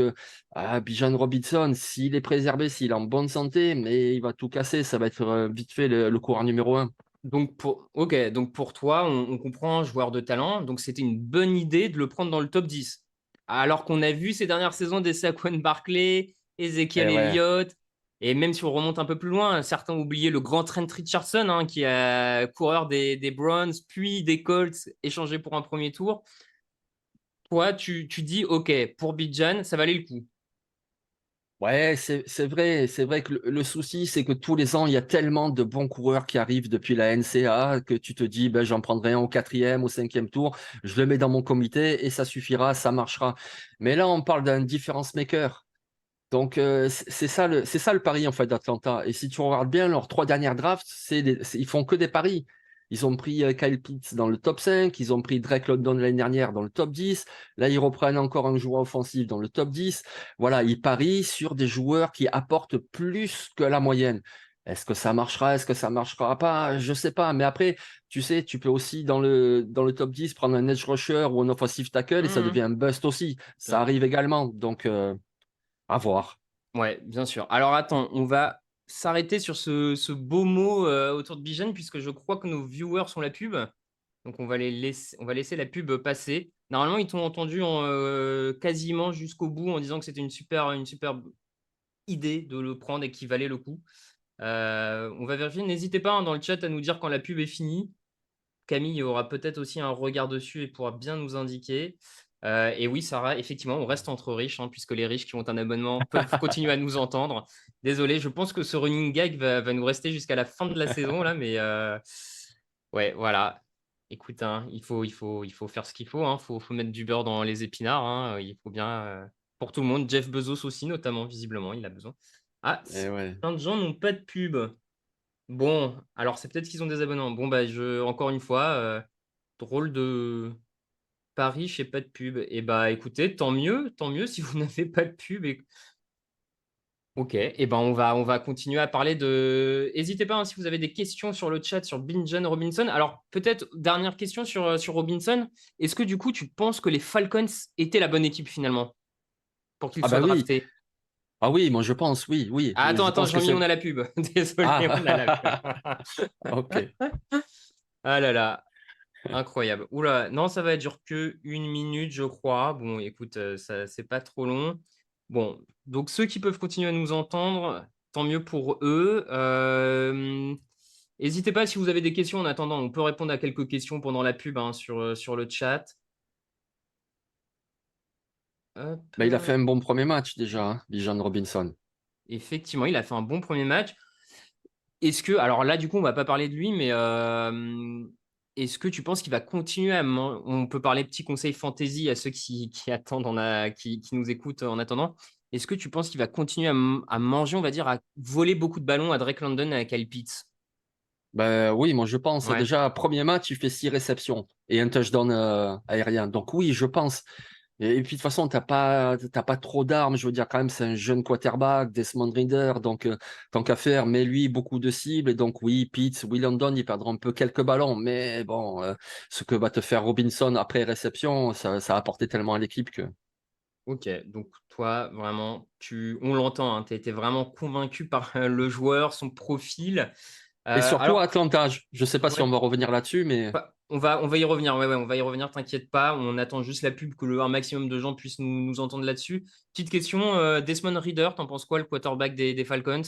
Bijan Robinson, s'il est préservé, s'il est en bonne santé, mais il va tout casser. Ça va être vite fait le coureur numéro 1. Donc pour toi, on comprend un joueur de talent. Donc c'était une bonne idée de le prendre dans le top 10. Alors qu'on a vu ces dernières saisons des Saquon Barkley, Ezekiel Et ouais. Elliott, et même si on remonte un peu plus loin, certains ont oublié le grand Trent Richardson, hein, qui est coureur des Browns, puis des Colts, échangé pour un premier tour. Toi, tu dis, OK, pour Bijan, ça valait le coup. Ouais, c'est vrai que le souci, c'est que tous les ans, il y a tellement de bons coureurs qui arrivent depuis la NCAA que tu te dis, ben, j'en prendrai un au 4e, au 5e tour, je le mets dans mon comité et ça suffira, ça marchera. Mais là, on parle d'un difference maker. Donc, c'est ça le pari en fait d'Atlanta. Et si tu regardes bien, leurs 3 dernières drafts, ils font que des paris. Ils ont pris Kyle Pitts dans le top 5, ils ont pris Drake London l'année dernière dans le top 10. Là, ils reprennent encore un joueur offensif dans le top 10. Voilà, ils parient sur des joueurs qui apportent plus que la moyenne. Est-ce que ça marchera? Est-ce que ça marchera pas? Je sais pas. Mais après, tu sais, tu peux aussi dans le top 10 prendre un edge rusher ou un offensive tackle et ça devient Mhm. un bust aussi. Ça Bien. arrive également. Donc, à voir. Ouais, bien sûr. Alors attends, on va s'arrêter sur ce beau mot autour de Bijan, puisque je crois que nos viewers sont la pub. Donc on va laisser la pub passer. Normalement, ils t'ont entendu quasiment jusqu'au bout en disant que c'était une super idée de le prendre et qu'il valait le coup. On va vérifier. N'hésitez pas, hein, dans le chat à nous dire quand la pub est finie. Camille aura peut-être aussi un regard dessus et pourra bien nous indiquer. Et oui, Sarah, effectivement, on reste entre riches, hein, puisque les riches qui ont un abonnement peuvent continuer à nous entendre. Désolé, je pense que ce running gag va nous rester jusqu'à la fin de la saison, là, mais ouais, voilà. Écoute, hein, il faut faire ce qu'il faut, hein, faut mettre du beurre dans les épinards, hein, il faut bien, pour tout le monde, Jeff Bezos aussi, notamment, visiblement, il a besoin. Ah, Eh ouais. plein de gens n'ont pas de pub. Bon, alors c'est peut-être qu'ils ont des abonnements. Bon, bah, encore une fois, drôle de pari, je sais pas de pub. Et bah, écoutez, tant mieux si vous n'avez pas de pub. Ok, et ben on va continuer à parler de. N'hésitez pas, hein, si vous avez des questions sur le chat sur Bijan Robinson. Alors, peut-être dernière question sur Robinson. Est-ce que du coup, tu penses que les Falcons étaient la bonne équipe finalement pour qu'il Ah soit bah oui. drafté? Ah oui, moi je pense, oui, oui. Ah, attends, Je attends, pense que Jean-Mi, c'est. on a la pub. Désolé, on a la pub. Ah, ok. Ah là là. Incroyable. Oula, non, ça va durer que 1 minute, je crois. Bon, écoute, ça, c'est pas trop long. Bon, donc ceux qui peuvent continuer à nous entendre, tant mieux pour eux. N'hésitez pas si vous avez des questions en attendant. On peut répondre à quelques questions pendant la pub, hein, sur le chat. Hop, Bah, il a fait un bon premier match déjà, hein, Bijan Robinson. effectivement, il a fait un bon premier match. Est-ce que, alors là, du coup, on va pas parler de lui, mais est-ce que tu penses qu'il va continuer on peut parler petit conseil fantasy à ceux qui attendent, qui nous écoutent en attendant. Est-ce que tu penses qu'il va continuer à manger, on va dire, à voler beaucoup de ballons à Drake London et à Kyle Pitts? Ben oui, moi je pense. Ouais. Déjà, premier match, il fait 6 réceptions et un touchdown aérien. Donc oui, je pense. Et puis de toute façon, t'as pas trop d'armes. Je veux dire, quand même, c'est un jeune quarterback, Desmond Ridder. Donc, tant qu'à faire, mais lui, beaucoup de cibles. Et donc oui, Pitts, Will London, ils perdront un peu quelques ballons. Mais bon, ce que va te faire Robinson après réception, ça a apporté tellement à l'équipe que. Ok, donc toi, vraiment, on l'entend, hein, tu as été vraiment convaincu par le joueur, son profil. Et surtout à Alors, Atlanta, je ne sais pas si on ouais. va revenir là-dessus, mais On va y revenir, ouais, on va y revenir, t'inquiète pas. On attend juste la pub que un maximum de gens puissent nous entendre là-dessus. Petite question, Desmond Ridder, t'en penses quoi, le quarterback des Falcons?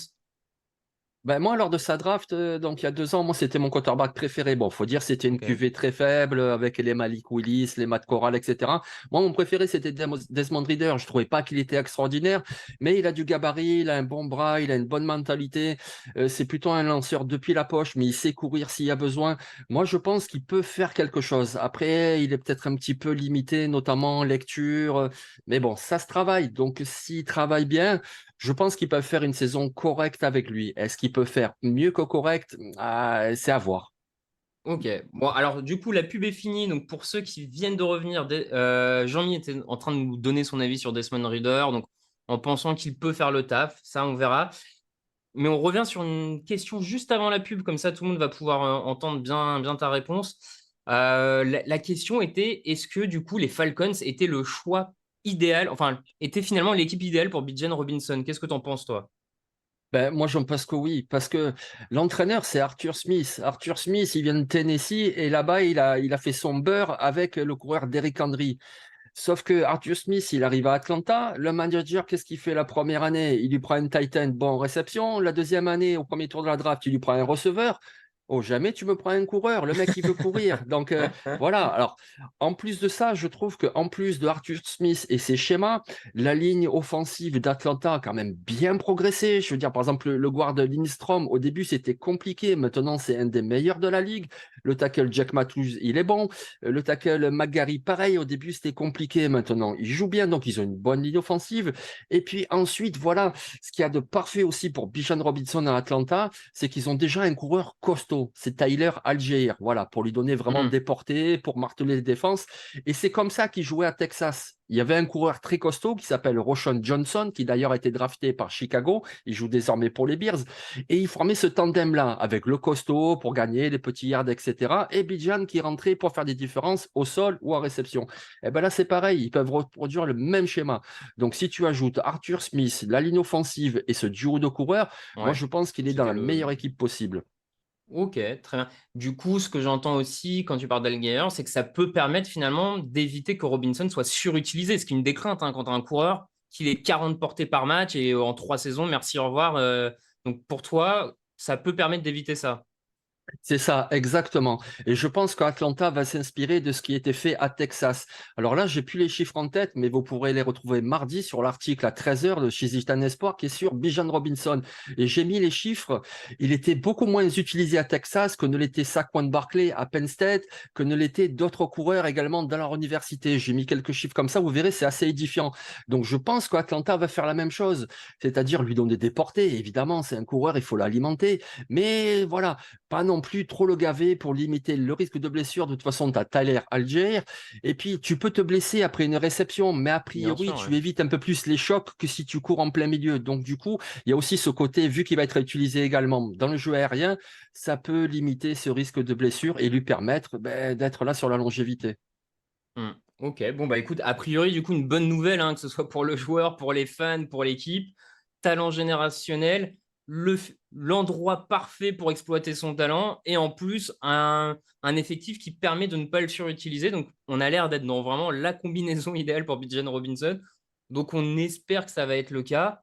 Ben moi, lors de sa draft, donc il y a 2 ans, moi, c'était mon quarterback préféré. Bon, faut dire, c'était une Ok. QV très faible avec les Malik Willis, les Matt Corral, etc. Moi, mon préféré, c'était Desmond Ridder. Je trouvais pas qu'il était extraordinaire, mais il a du gabarit, il a un bon bras, il a une bonne mentalité. C'est plutôt un lanceur depuis la poche, mais il sait courir s'il y a besoin. Moi, je pense qu'il peut faire quelque chose. Après, il est peut-être un petit peu limité, notamment en lecture, mais bon, ça se travaille. Donc, s'il travaille bien, je pense qu'ils peuvent faire une saison correcte avec lui. Est-ce qu'ils peuvent faire mieux que correct? Ah, c'est à voir. Ok. Bon, alors du coup, la pub est finie. Donc pour ceux qui viennent de revenir, Jean-Mi était en train de nous donner son avis sur Desmond Ridder, donc en pensant qu'il peut faire le taf. Ça, on verra. Mais on revient sur une question juste avant la pub, comme ça tout le monde va pouvoir entendre bien ta réponse. La question était, est-ce que du coup les Falcons étaient le choix idéal, enfin, étaient finalement l'équipe idéale pour Bijan Robinson? Qu'est-ce que tu en penses, toi? Ben, moi, j'en pense que oui, parce que l'entraîneur, c'est Arthur Smith. Arthur Smith, il vient de Tennessee et là-bas, il a fait son beurre avec le coureur Derrick Henry. Sauf que Arthur Smith, il arrive à Atlanta. Le manager, qu'est-ce qu'il fait la première année? Il lui prend une tight end, bon, réception. La deuxième année, au premier tour de la draft, il lui prend un receveur. Oh, jamais tu me prends un coureur. Le mec, il veut courir. Donc, voilà. Alors, en plus de ça, je trouve qu'en plus de Arthur Smith et ses schémas, la ligne offensive d'Atlanta a quand même bien progressé. Je veux dire, par exemple, le guard Lindstrom, au début, c'était compliqué. Maintenant, c'est un des meilleurs de la ligue. Le tackle Jack Matthews, il est bon. Le tackle McGarry, pareil, au début, c'était compliqué. Maintenant, il joue bien, donc ils ont une bonne ligne offensive. Et puis ensuite, voilà, ce qu'il y a de parfait aussi pour Bijan Robinson à Atlanta, c'est qu'ils ont déjà un coureur costaud. C'est Tyler Algier, voilà, pour lui donner vraiment Hmm. des portées, pour marteler les défenses. Et c'est comme ça qu'il jouait à Texas. Il y avait un coureur très costaud qui s'appelle Roschon Johnson, qui d'ailleurs a été drafté par Chicago. Il joue désormais pour les Bears. Et il formait ce tandem-là avec le costaud pour gagner les petits yards, etc. Et Bijan qui rentrait pour faire des différences au sol ou en réception. Et bien là, c'est pareil. Ils peuvent reproduire le même schéma. Donc, si tu ajoutes Arthur Smith, la ligne offensive et ce duo de coureurs, moi, Ouais, je pense qu'il est dans c'était la meilleure le. équipe possible. Ok, très bien. Du coup, ce que j'entends aussi quand tu parles d'Algeier, c'est que ça peut permettre finalement d'éviter que Robinson soit surutilisé, ce qui est une des craintes hein, quand tu as un coureur qu'il ait 40 portées par match et en 3 saisons, merci, au revoir. Donc pour toi, ça peut permettre d'éviter ça. C'est ça, exactement. Et je pense qu'Atlanta va s'inspirer de ce qui était fait à Texas. Alors là, j'ai plus les chiffres en tête, mais vous pourrez les retrouver mardi sur l'article à 13 heures de chez Zitan Espoir qui est sur Bijan Robinson. Et j'ai mis les chiffres. Il était beaucoup moins utilisé à Texas que ne l'était Saquon Barkley à Penn State, que ne l'était d'autres coureurs également dans leur université. J'ai mis quelques chiffres comme ça. Vous verrez, c'est assez édifiant. Donc je pense qu'Atlanta va faire la même chose, c'est-à-dire lui donner des portées. Évidemment, c'est un coureur, il faut l'alimenter. Mais voilà, pas non plus trop le gaver pour limiter le risque de blessure. De toute façon, tu as Tyler Algier. Et puis, tu peux te blesser après une réception, mais a Bien priori, sûr, ouais. tu évites un peu plus les chocs que si tu cours en plein milieu. Donc, du coup, il y a aussi ce côté, vu qu'il va être utilisé également dans le jeu aérien, ça peut limiter ce risque de blessure et lui permettre d'être là sur la longévité. Hmm. Ok, bon bah écoute, a priori du coup une bonne nouvelle, hein, que ce soit pour le joueur, pour les fans, pour l'équipe, talent générationnel, l'endroit parfait pour exploiter son talent et en plus un effectif qui permet de ne pas le surutiliser. Donc on a l'air d'être dans vraiment la combinaison idéale pour Bijan Robinson. Donc on espère que ça va être le cas.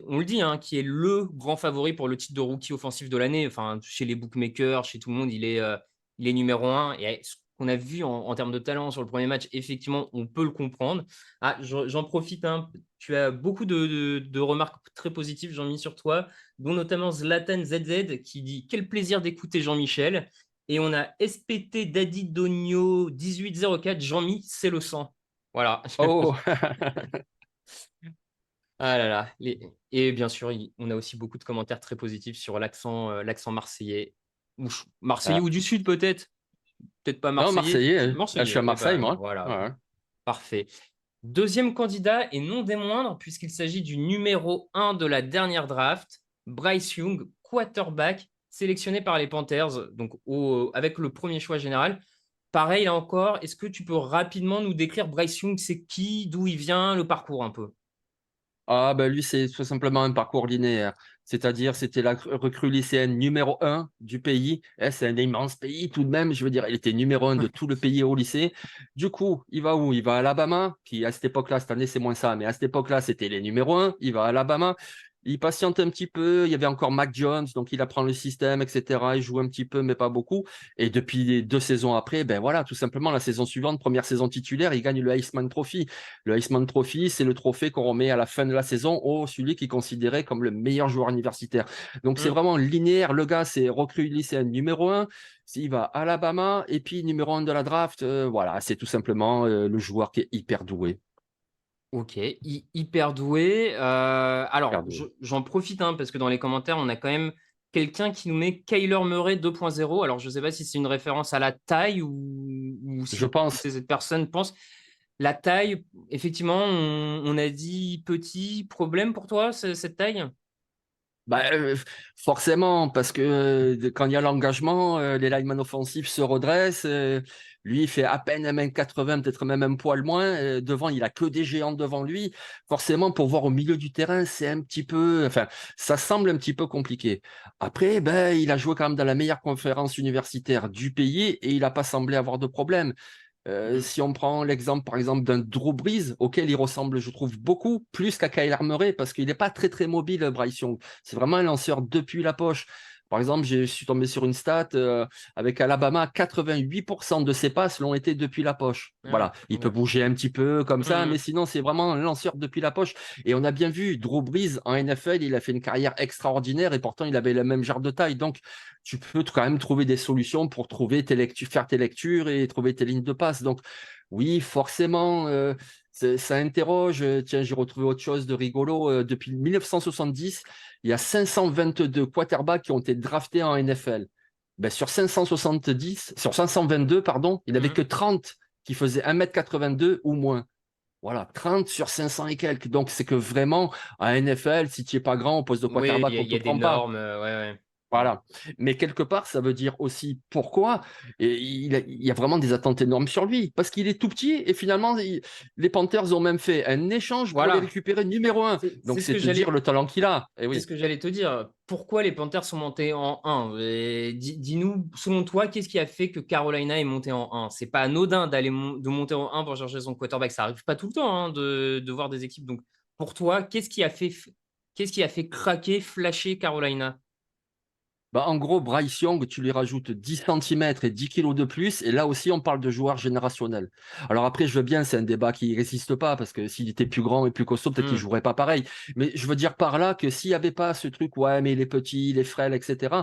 On le dit, hein, qui est le grand favori pour le titre de rookie offensif de l'année. Enfin, chez les bookmakers, chez tout le monde, il est numéro un. Et ce qu'on a vu en termes de talent sur le premier match, effectivement, on peut le comprendre. Ah, j'en profite, hein. Tu as beaucoup de remarques très positives, Jean-Mi, sur toi, dont notamment Zlatan ZZ qui dit quel plaisir d'écouter Jean-Michel. Et on a SPT Daddy Donio 1804, Jean-Mi, c'est le sang. Voilà. Oh, Ah là là. Et bien sûr, on a aussi beaucoup de commentaires très positifs sur l'accent marseillais. Marseillais ah. ou du Sud, peut-être. Peut-être pas Non, marseillais. Marseillais, hein. Ah, je suis Marseillais. à Eh Marseille, ben moi. voilà, Ouais. parfait. Deuxième candidat, et non des moindres, puisqu'il s'agit du numéro un de la dernière draft, Bryce Young, quarterback, sélectionné par les Panthers, donc avec le premier choix général. Pareil, là encore, est-ce que tu peux rapidement nous décrire Bryce Young, c'est qui, d'où il vient, le parcours un peu? Ah, ben lui, c'est tout simplement un parcours linéaire. C'est-à-dire, c'était la recrue lycéenne numéro un du pays. C'est un immense pays tout de même. Je veux dire, il était numéro un de tout le pays au lycée. Du coup, il va où? Il va à Alabama, qui à cette époque-là, cette année, c'est moins ça, mais à cette époque-là, c'était les numéros un. Il va à Alabama. Il patiente un petit peu. Il y avait encore Mac Jones, donc il apprend le système, etc. Il joue un petit peu, mais pas beaucoup. Et depuis les 2 saisons après, ben voilà, tout simplement, la saison suivante, première saison titulaire, il gagne le Heisman Trophy. Le Heisman Trophy, c'est le trophée qu'on remet à la fin de la saison au celui qui est considéré comme le meilleur joueur universitaire. Donc c'est Mm. vraiment linéaire. Le gars, c'est recrue lycéenne numéro 1. S'il va à Alabama et puis numéro 1 de la draft, voilà, c'est tout simplement le joueur qui est hyper doué. Ok, hyper doué. Alors, Hyper doué. j'en profite hein, parce que dans les commentaires, on a quand même quelqu'un qui nous met Kyler Murray 2.0. Alors, je ne sais pas si c'est une référence à la taille ou Je si pense. cette personne pense. La taille, effectivement, on a dit petit. Problème pour toi, cette taille? Bah, forcément, parce que quand il y a l'engagement, les linemen offensifs se redressent. Lui, il fait à peine 1,80 m, peut-être même un poil moins. Devant, il a que des géants devant lui. Forcément, pour voir au milieu du terrain, c'est un petit peu, enfin, ça semble un petit peu compliqué. Après, ben, il a joué quand même dans la meilleure conférence universitaire du pays et il n'a pas semblé avoir de problème. Mm. Si on prend l'exemple, par exemple, d'un Drew Brees, auquel il ressemble, je trouve, beaucoup plus qu'à Kyler Murray, parce qu'il n'est pas très, très mobile, Bryce Young. C'est vraiment un lanceur depuis la poche. Par exemple, je suis tombé sur une stat avec Alabama, 88% de ses passes l'ont été depuis la poche. Ah Voilà, il peut ouais. bouger un petit peu comme ça, Mm. mais sinon, c'est vraiment un lanceur depuis la poche. Et on a bien vu, Drew Brees en NFL, il a fait une carrière extraordinaire et pourtant, il avait le même genre de taille. Donc, tu peux quand même trouver des solutions pour trouver tes lectures, faire tes lectures et trouver tes lignes de passe. Donc, oui, forcément, ça interroge. Tiens, j'ai retrouvé autre chose de rigolo. Depuis 1970, il y a 522 quarterbacks qui ont été draftés en NFL. Ben, sur 570, sur 522, pardon, il n'y avait Mm. que 30 qui faisaient 1,82 m ou moins. Voilà, 30 sur 500 et quelques. Donc, c'est que vraiment, à NFL, si tu n'es pas grand au poste de Oui, quarterback, on il ne y te a des prend pas. normes. Ouais, ouais. Voilà. Mais quelque part, ça veut dire aussi pourquoi. Et il y a vraiment des attentes énormes sur lui. Parce qu'il est tout petit et finalement, les Panthers ont même fait un échange pour les Voilà. récupérer numéro 1. C'est Donc, ce c'est que te dire j'allais. le talent qu'il a. Et C'est oui. ce que j'allais te dire. Pourquoi les Panthers sont montés en 1? Et dis-nous, selon toi, qu'est-ce qui a fait que Carolina est monté en 1? C'est pas anodin de monter en 1 pour chercher son quarterback. Ça arrive pas tout le temps hein, de voir des équipes. Donc, pour toi, qu'est-ce qui a fait craquer, flasher Carolina? Bah, en gros, Bryce Young, tu lui rajoutes 10 centimètres et 10 kilos de plus. Et là aussi, on parle de joueur générationnel. Alors après, je veux bien, c'est un débat qui ne résiste pas parce que s'il était plus grand et plus costaud, peut-être qu'il ne Hmm. jouerait pas pareil. Mais je veux dire par là que s'il n'y avait pas ce truc, ouais, mais il est petit, il est frêle, etc.,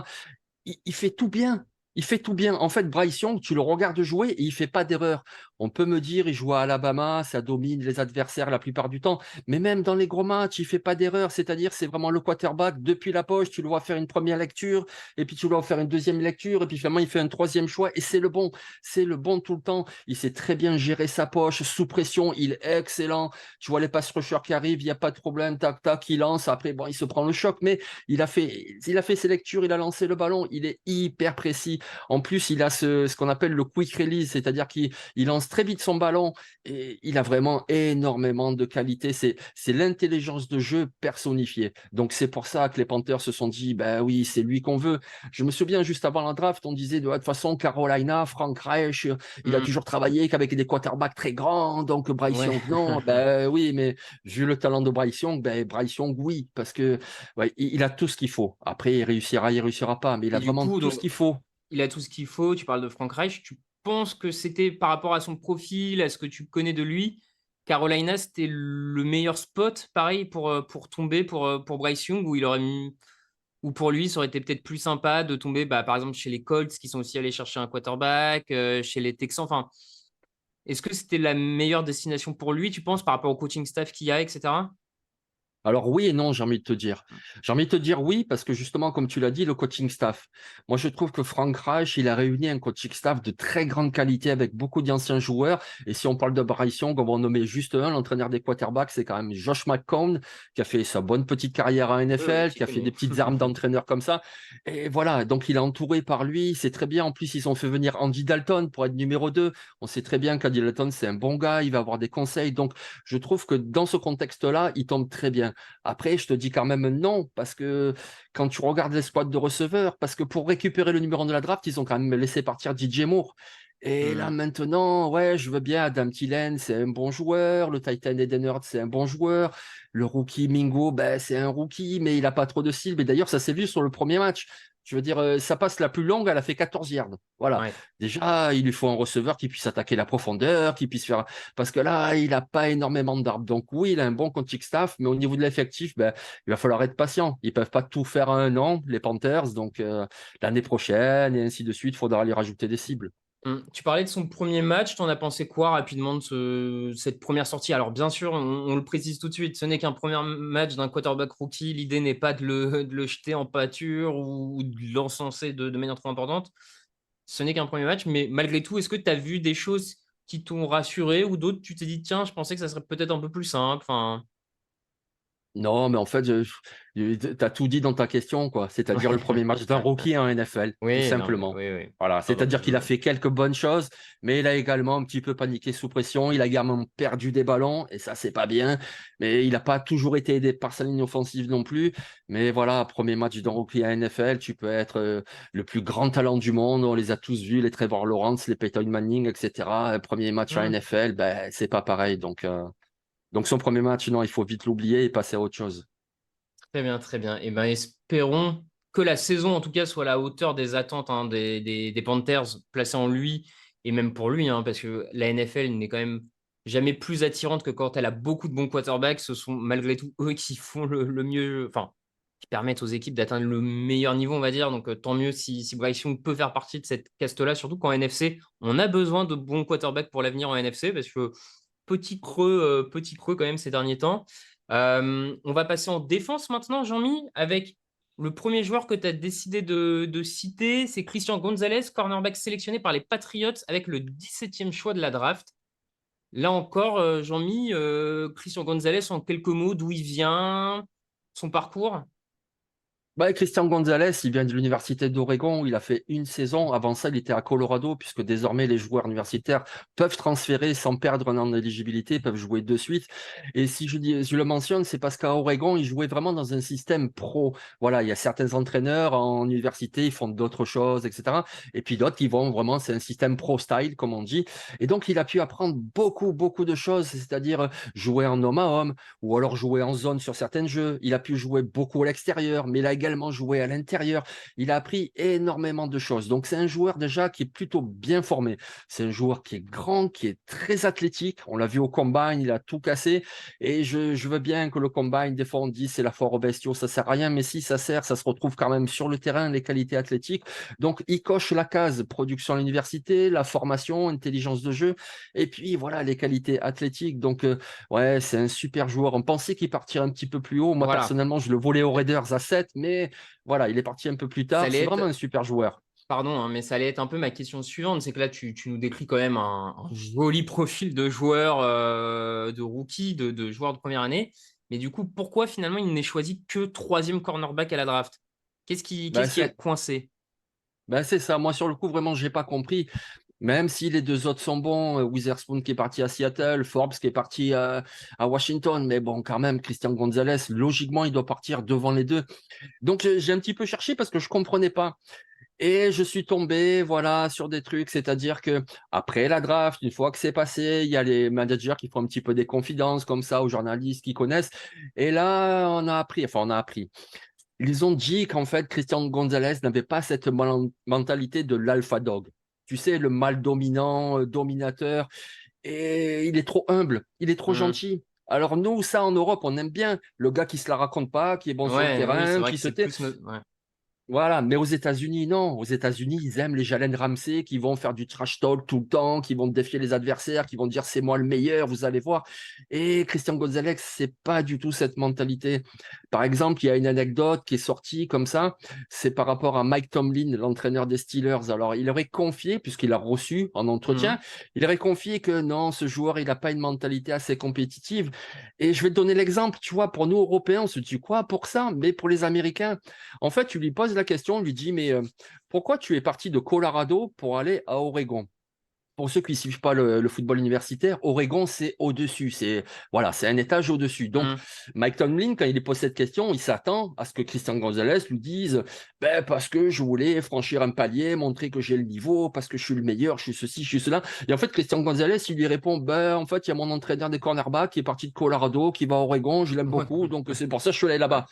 il fait tout bien. Il fait tout bien. En fait, Bryce Young, tu le regardes jouer et il fait pas d'erreur. On peut me dire, il joue à Alabama, ça domine les adversaires la plupart du temps. Mais même dans les gros matchs, il fait pas d'erreur. C'est-à-dire, c'est vraiment le quarterback depuis la poche. Tu le vois faire une première lecture et puis tu le vois faire une deuxième lecture et puis finalement, il fait un troisième choix et c'est le bon. C'est le bon tout le temps. Il sait très bien gérer sa poche sous pression. Il est excellent. Tu vois les pass rushers qui arrivent, il n'y a pas de problème. Tac, tac, il lance. Après, bon, il se prend le choc, mais il a fait ses lectures, il a lancé le ballon, il est hyper précis. En plus, il a ce qu'on appelle le quick release, c'est-à-dire qu'il lance très vite son ballon et il a vraiment énormément de qualité. C'est l'intelligence de jeu personnifiée. Donc, c'est pour ça que les Panthers se sont dit, ben oui, c'est lui qu'on veut. Je me souviens juste avant la draft, on disait de toute façon, Carolina, Frank Reich, il a Hmm. toujours travaillé qu'avec des quarterbacks très grands, donc Bryce Ouais. Young, non. Ben oui, mais vu le talent de Bryce Young, ben Bryce Young, oui, parce que ouais, il a tout ce qu'il faut. Après, il réussira pas, mais il Et a du vraiment coup, tout ce donc, qu'il faut. il a tout ce qu'il faut. Tu parles de Frank Reich. Tu penses que c'était par rapport à son profil, à ce que tu connais de lui, Carolina, c'était le meilleur spot, pareil, pour tomber pour Bryce Young, ou pour lui, ça aurait été peut-être plus sympa de tomber, bah, par exemple, chez les Colts, qui sont aussi allés chercher un quarterback, chez les Texans. Enfin, est-ce que c'était la meilleure destination pour lui, tu penses, par rapport au coaching staff qu'il y a, etc.? Alors oui et non, j'ai envie de te dire. J'ai envie de te dire oui, parce que justement, comme tu l'as dit, le coaching staff. Moi, je trouve que Frank Reich, il a réuni un coaching staff de très grande qualité avec beaucoup d'anciens joueurs. Et si on parle de Bryce Young, on va en nommer juste un. L'entraîneur des quarterbacks, c'est quand même Josh McCown, qui a fait sa bonne petite carrière en Oui, oui, NFL, qui qui a fait des connaît. petites armes d'entraîneur comme ça. Et voilà, donc il est entouré par lui. C'est très bien. En plus, ils ont fait venir Andy Dalton pour être numéro 2. On sait très bien qu'Andy Dalton, c'est un bon gars. Il va avoir des conseils. Donc, je trouve que dans ce contexte-là, il tombe très bien. Après, je te dis quand même non, parce que quand tu regardes les squads de receveurs, parce que pour récupérer le numéro 1 de la draft, ils ont quand même laissé partir DJ Moore. Et là, Mmh. maintenant, ouais, je veux bien Adam Thielen, c'est un bon joueur. Le Titan Eden Hurts, c'est un bon joueur. Le rookie Mingo, ben, c'est un rookie, mais il n'a pas trop de cibles. Et d'ailleurs, ça s'est vu sur le premier match. Je veux dire, sa passe la plus longue, elle a fait 14 yards. Voilà. Ouais. Déjà, il lui faut un receveur qui puisse attaquer la profondeur, qui puisse faire. Parce que là, il n'a pas énormément d'arbres. Donc, oui, il a un bon coaching staff, mais au niveau de l'effectif, ben, il va falloir être patient. Ils ne peuvent pas tout faire en un an, les Panthers. Donc, l'année prochaine, et ainsi de suite, il faudra lui rajouter des cibles. Tu parlais de son premier match, t'en as pensé quoi rapidement de cette première sortie? Alors bien sûr, on le précise tout de suite, ce n'est qu'un premier match d'un quarterback rookie. L'idée n'est pas de le jeter en pâture ou de l'encenser de manière trop importante. Ce n'est qu'un premier match, mais malgré tout, est-ce que tu as vu des choses qui t'ont rassuré ou d'autres, tu t'es dit, tiens, je pensais que ça serait peut-être un peu plus simple. Enfin, Non, mais en fait, tu as tout dit dans ta question, quoi. C'est-à-dire le premier match d'un rookie en NFL, tout oui, non, mais simplement. oui, oui. Voilà, Pardon, c'est-à-dire qu'il a fait quelques bonnes choses, mais il a également un petit peu paniqué sous pression. Il a également perdu des ballons, et ça, c'est pas bien. Mais il n'a pas toujours été aidé par sa ligne offensive non plus. Mais voilà, premier match d'un rookie en NFL, tu peux être le plus grand talent du monde. On les a tous vus, les Trevor Lawrence, les Peyton Manning, etc. Premier match en Hmm. NFL, ben, c'est pas pareil. Donc son premier match, non, il faut vite l'oublier et passer à autre chose. Très bien, très bien. Eh ben, espérons que la saison, en tout cas, soit à la hauteur des attentes des Panthers placés en lui, et même pour lui, hein, parce que la NFL n'est quand même jamais plus attirante que quand elle a beaucoup de bons quarterbacks. Ce sont malgré tout eux qui font le mieux, enfin, qui permettent aux équipes d'atteindre le meilleur niveau, on va dire. Donc, tant mieux si Bryce Young peut faire partie de cette caste-là, surtout qu'en NFC, on a besoin de bons quarterbacks pour l'avenir en NFC, parce que petit creux quand même ces derniers temps. On va passer en défense maintenant, Jean-Mi, avec le premier joueur que tu as décidé de citer, c'est Christian Gonzalez, cornerback sélectionné par les Patriots avec le 17e choix de la draft. Là encore, Jean-Mi, Christian Gonzalez, en quelques mots, d'où il vient, son parcours. Bah, Christian Gonzalez, il vient de l'Université d'Oregon où il a fait une saison. Avant ça, il était à Colorado, puisque désormais les joueurs universitaires peuvent transférer sans perdre un an d'éligibilité, peuvent jouer de suite. Et si je le mentionne, c'est parce qu'à Oregon, il jouait vraiment dans un système pro. Voilà, il y a certains entraîneurs en université, ils font d'autres choses, etc. Et puis d'autres qui vont vraiment, c'est un système pro-style, comme on dit. Et donc, il a pu apprendre beaucoup, beaucoup de choses, c'est-à-dire jouer en homme à homme, ou alors jouer en zone sur certains jeux. Il a pu jouer beaucoup à l'extérieur, mais il a également joué à l'intérieur. Il a appris énormément de choses. Donc, c'est un joueur déjà qui est plutôt bien formé. C'est un joueur qui est grand, qui est très athlétique. On l'a vu au combine, il a tout cassé. Et je veux bien que le combine, des fois, on dit c'est la foire aux bestiaux, ça sert à rien. Mais si ça sert, ça se retrouve quand même sur le terrain, les qualités athlétiques. Donc, il coche la case production à l'université, la formation, intelligence de jeu. Et puis, voilà, les qualités athlétiques. Donc, ouais, c'est un super joueur. On pensait qu'il partirait un petit peu plus haut. Moi, Voilà, personnellement, je le volais aux Raiders à 7, mais voilà, il est parti un peu plus ça tard. allait C'est vraiment un être, super joueur. pardon, hein, mais ça allait être un peu ma question suivante. C'est que là, tu nous décris quand même un joli profil de joueur, de rookie, de joueur de première année. Mais du coup, pourquoi finalement il n'est choisi que troisième cornerback à la draft? Ben, Qu'est-ce qui a coincé? c'est ça. Moi, sur le coup, vraiment, j'ai pas compris. Même si les deux autres sont bons, Witherspoon qui est parti à Seattle, Forbes qui est parti à Washington, mais bon, quand même, Christian Gonzalez, logiquement, il doit partir devant les deux. Donc, j'ai un petit peu cherché parce que je comprenais pas. Et je suis tombé, voilà, sur des trucs, c'est-à-dire que après la draft, une fois que c'est passé, il y a les managers qui font un petit peu des confidences comme ça aux journalistes qui connaissent. Et là, on a appris. Ils ont dit qu'en fait, Christian Gonzalez n'avait pas cette mentalité de l'alpha dog. Tu sais, le mâle dominant, dominateur, et il est trop humble, il est trop Hmm. gentil. Alors nous, ça en Europe, on aime bien le gars qui se la raconte pas, qui est bon sur le Ouais, oui, c'est terrain, vrai qui que se c'est tait. plus ouais. Voilà, mais aux États-Unis, non. Aux États-Unis, ils aiment les Jalen Ramsey qui vont faire du trash talk tout le temps, qui vont défier les adversaires, qui vont dire c'est moi le meilleur, vous allez voir. Et Christian Gonzalez, c'est pas du tout cette mentalité. Par exemple, il y a une anecdote qui est sortie comme ça, c'est par rapport à Mike Tomlin, l'entraîneur des Steelers. Alors, il aurait confié, puisqu'il a reçu en entretien, Mhm. il aurait confié que non, ce joueur, il n'a pas une mentalité assez compétitive. Et je vais te donner l'exemple, tu vois, pour nous Européens, on se dit quoi pour ça? Mais pour les Américains, en fait, tu lui poses la question, on lui dit, mais pourquoi tu es parti de Colorado pour aller à Oregon? pour ceux qui ne suivent pas le football universitaire, Oregon, c'est au-dessus. Voilà, c'est un étage au-dessus. Donc, Mmh. Mike Tomlin, quand il lui pose cette question, il s'attend à ce que Christian Gonzalez lui dise ben, parce que je voulais franchir un palier, montrer que j'ai le niveau, parce que je suis le meilleur, je suis ceci, je suis cela. Et en fait, Christian Gonzalez, il lui répond ben, en fait, il y a mon entraîneur des cornerbacks qui est parti de Colorado, qui va à Oregon, je l'aime beaucoup, donc c'est pour ça que je suis allé là-bas.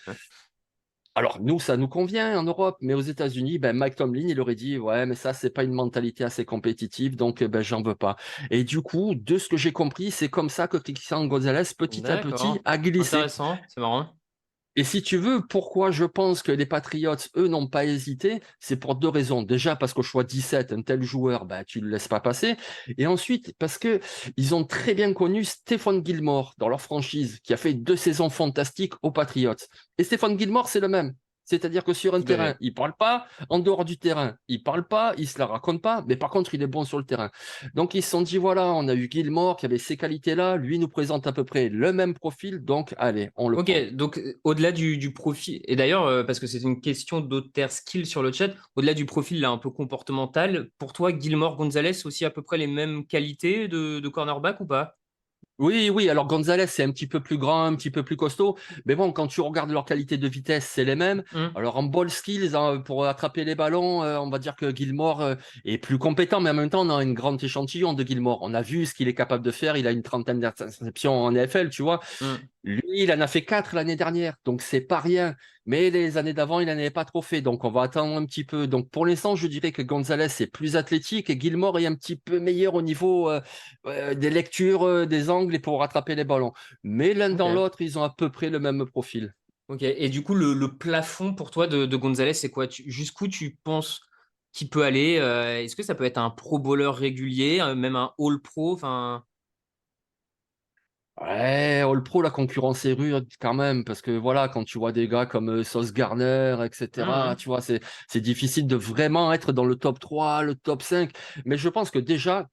Alors, nous, ça nous convient en Europe, mais aux États-Unis, ben, Mike Tomlin, il aurait dit, ouais, mais ça, c'est pas une mentalité assez compétitive, donc ben, j'en veux pas. Et du coup, de ce que j'ai compris, c'est comme ça que Christian Gonzalez, petit à petit, D'accord, a glissé. intéressant, c'est marrant. Et si tu veux, pourquoi je pense que les Patriots, eux, n'ont pas hésité, c'est pour deux raisons. Déjà, parce qu'au choix 17, un tel joueur, ben, tu ne le laisses pas passer. Et ensuite, parce que ils ont très bien connu Stephon Gilmore dans leur franchise, qui a fait 2 saisons fantastiques aux Patriots. Et Stephon Gilmore, c'est le même. C'est-à-dire que sur un Tout à terrain, fait. il parle pas. En dehors du terrain, il parle pas. Il se la raconte pas. Mais par contre, il est bon sur le terrain. Donc, ils se sont dit, voilà, on a eu Gilmore qui avait ces qualités-là. Lui nous présente à peu près le même profil. Donc, allez, on le Ok, prend. donc au-delà du profil, et d'ailleurs, parce que c'est une question d'Other Skill sur le chat, au-delà du profil là, un peu comportemental, pour toi, Gilmore Gonzalez aussi à peu près les mêmes qualités de cornerback ou pas? Oui, oui, alors Gonzalez, c'est un petit peu plus grand, un petit peu plus costaud. Mais bon, quand tu regardes leur qualité de vitesse, c'est les mêmes. Hmm. Alors en ball skills, hein, pour attraper les ballons, on va dire que Gilmore est plus compétent, mais en même temps, on a une grande échantillon de Gilmore. On a vu ce qu'il est capable de faire. Il a une trentaine d'interceptions en NFL, tu vois. Hmm. Lui, il en a fait 4 l'année dernière, donc c'est pas rien. Mais les années d'avant, il n'en avait pas trop fait, donc on va attendre un petit peu. Donc pour l'instant, je dirais que Gonzalez est plus athlétique et Gilmore est un petit peu meilleur au niveau des lectures, des angles et pour rattraper les ballons. Mais l'un dans Ok. l'autre, ils ont à peu près le même profil. Ok. Et du coup, le plafond pour toi de Gonzalez, c'est quoi? Jusqu'où tu penses qu'il peut aller? Est-ce que ça peut être un pro bowler régulier, même un all pro? Enfin. Ouais, All Pro, la concurrence est rude quand même, parce que voilà, quand tu vois des gars comme Sauce Garner, etc., Mhm. tu vois, c'est difficile de vraiment être dans le top 3, le top 5. Mais je pense que déjà,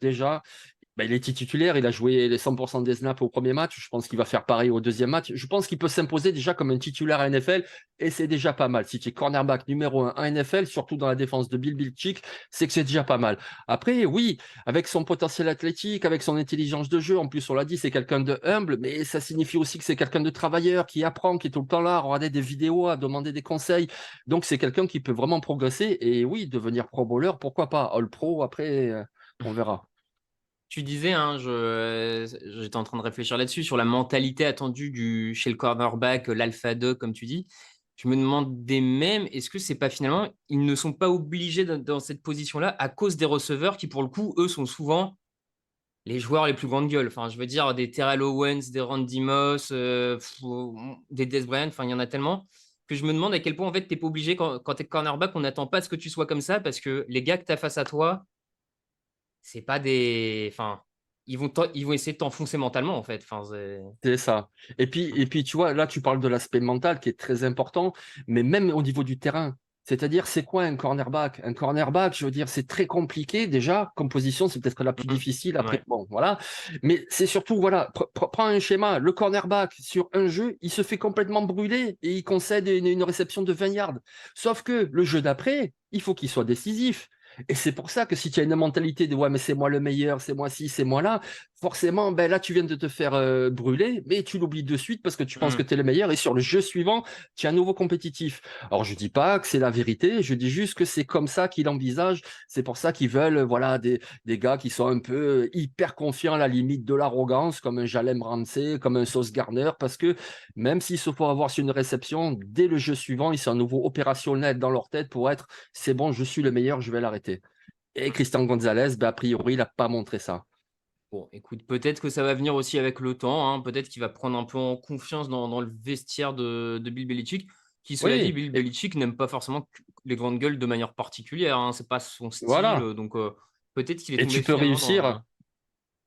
ben, il était titulaire, il a joué les 100% des snaps au premier match. Je pense qu'il va faire pareil au deuxième match. Je pense qu'il peut s'imposer déjà comme un titulaire à NFL et c'est déjà pas mal. Si tu es cornerback numéro 1 à NFL, surtout dans la défense de Bill Belichick, c'est que c'est déjà pas mal. Après, oui, avec son potentiel athlétique, avec son intelligence de jeu, en plus, on l'a dit, c'est quelqu'un de humble, mais ça signifie aussi que c'est quelqu'un de travailleur qui apprend, qui est tout le temps là à regarder des vidéos, à demander des conseils. Donc, c'est quelqu'un qui peut vraiment progresser et oui, devenir pro bowler, pourquoi pas. All pro, après, on verra. Tu disais, hein, j'étais en train de réfléchir là-dessus, sur la mentalité attendue chez le cornerback, l'alpha 2, comme tu dis. Je me demande des mêmes, est-ce que c'est pas finalement, ils ne sont pas obligés dans cette position-là à cause des receveurs qui, pour le coup, eux, sont souvent les joueurs les plus grandes gueules. Enfin, je veux dire, des Terrell Owens, des Randy Moss, des Dez Bryant, enfin, il y en a tellement que je me demande à quel point, en fait, t'es pas obligé, quand tu es cornerback, on n'attend pas à ce que tu sois comme ça parce que les gars que tu as face à toi, c'est pas des. Enfin, ils vont essayer de t'enfoncer mentalement, en fait. Enfin, C'est ça. Et puis, tu vois, là, tu parles de l'aspect mental qui est très important, mais même au niveau du terrain. C'est-à-dire, c'est quoi un cornerback? Un cornerback, je veux dire, c'est très compliqué déjà. Comme position, c'est peut-être la plus Mhm. difficile. Après, Ouais. bon, voilà. Mais c'est surtout, voilà, prends un schéma. Le cornerback, sur un jeu, il se fait complètement brûler et il concède une réception de 20 yards. Sauf que le jeu d'après, il faut qu'il soit décisif. Et c'est pour ça que si tu as une mentalité de ouais, mais c'est moi le meilleur, c'est moi ci, c'est moi là, forcément, ben là, tu viens de te faire brûler, mais tu l'oublies de suite parce que tu penses que Mhm. tu es le meilleur. Et sur le jeu suivant, tu es à nouveau compétitif. Alors, je dis pas que c'est la vérité, je dis juste que c'est comme ça qu'ils envisagent. C'est pour ça qu'ils veulent voilà, des gars qui sont un peu hyper confiants à la limite de l'arrogance, comme un Jalen Ramsey, comme un Sauce Gardner, parce que même s'ils se font avoir sur une réception, dès le jeu suivant, ils sont à nouveau opérationnels dans leur tête pour être c'est bon, je suis le meilleur, je vais l'arrêter. Et Christian Gonzalez, ben, a priori, il n'a pas montré ça. Bon, écoute, peut-être que ça va venir aussi avec le temps, hein. Peut-être qu'il va prendre un peu en confiance dans le vestiaire de Bill Belichick, qui, cela dit, Oui, Bill Belichick n'aime pas forcément les grandes gueules de manière particulière, hein. C'est pas son style. voilà. Donc, peut-être qu'il est Et tombé tu peux finalement dans. réussir,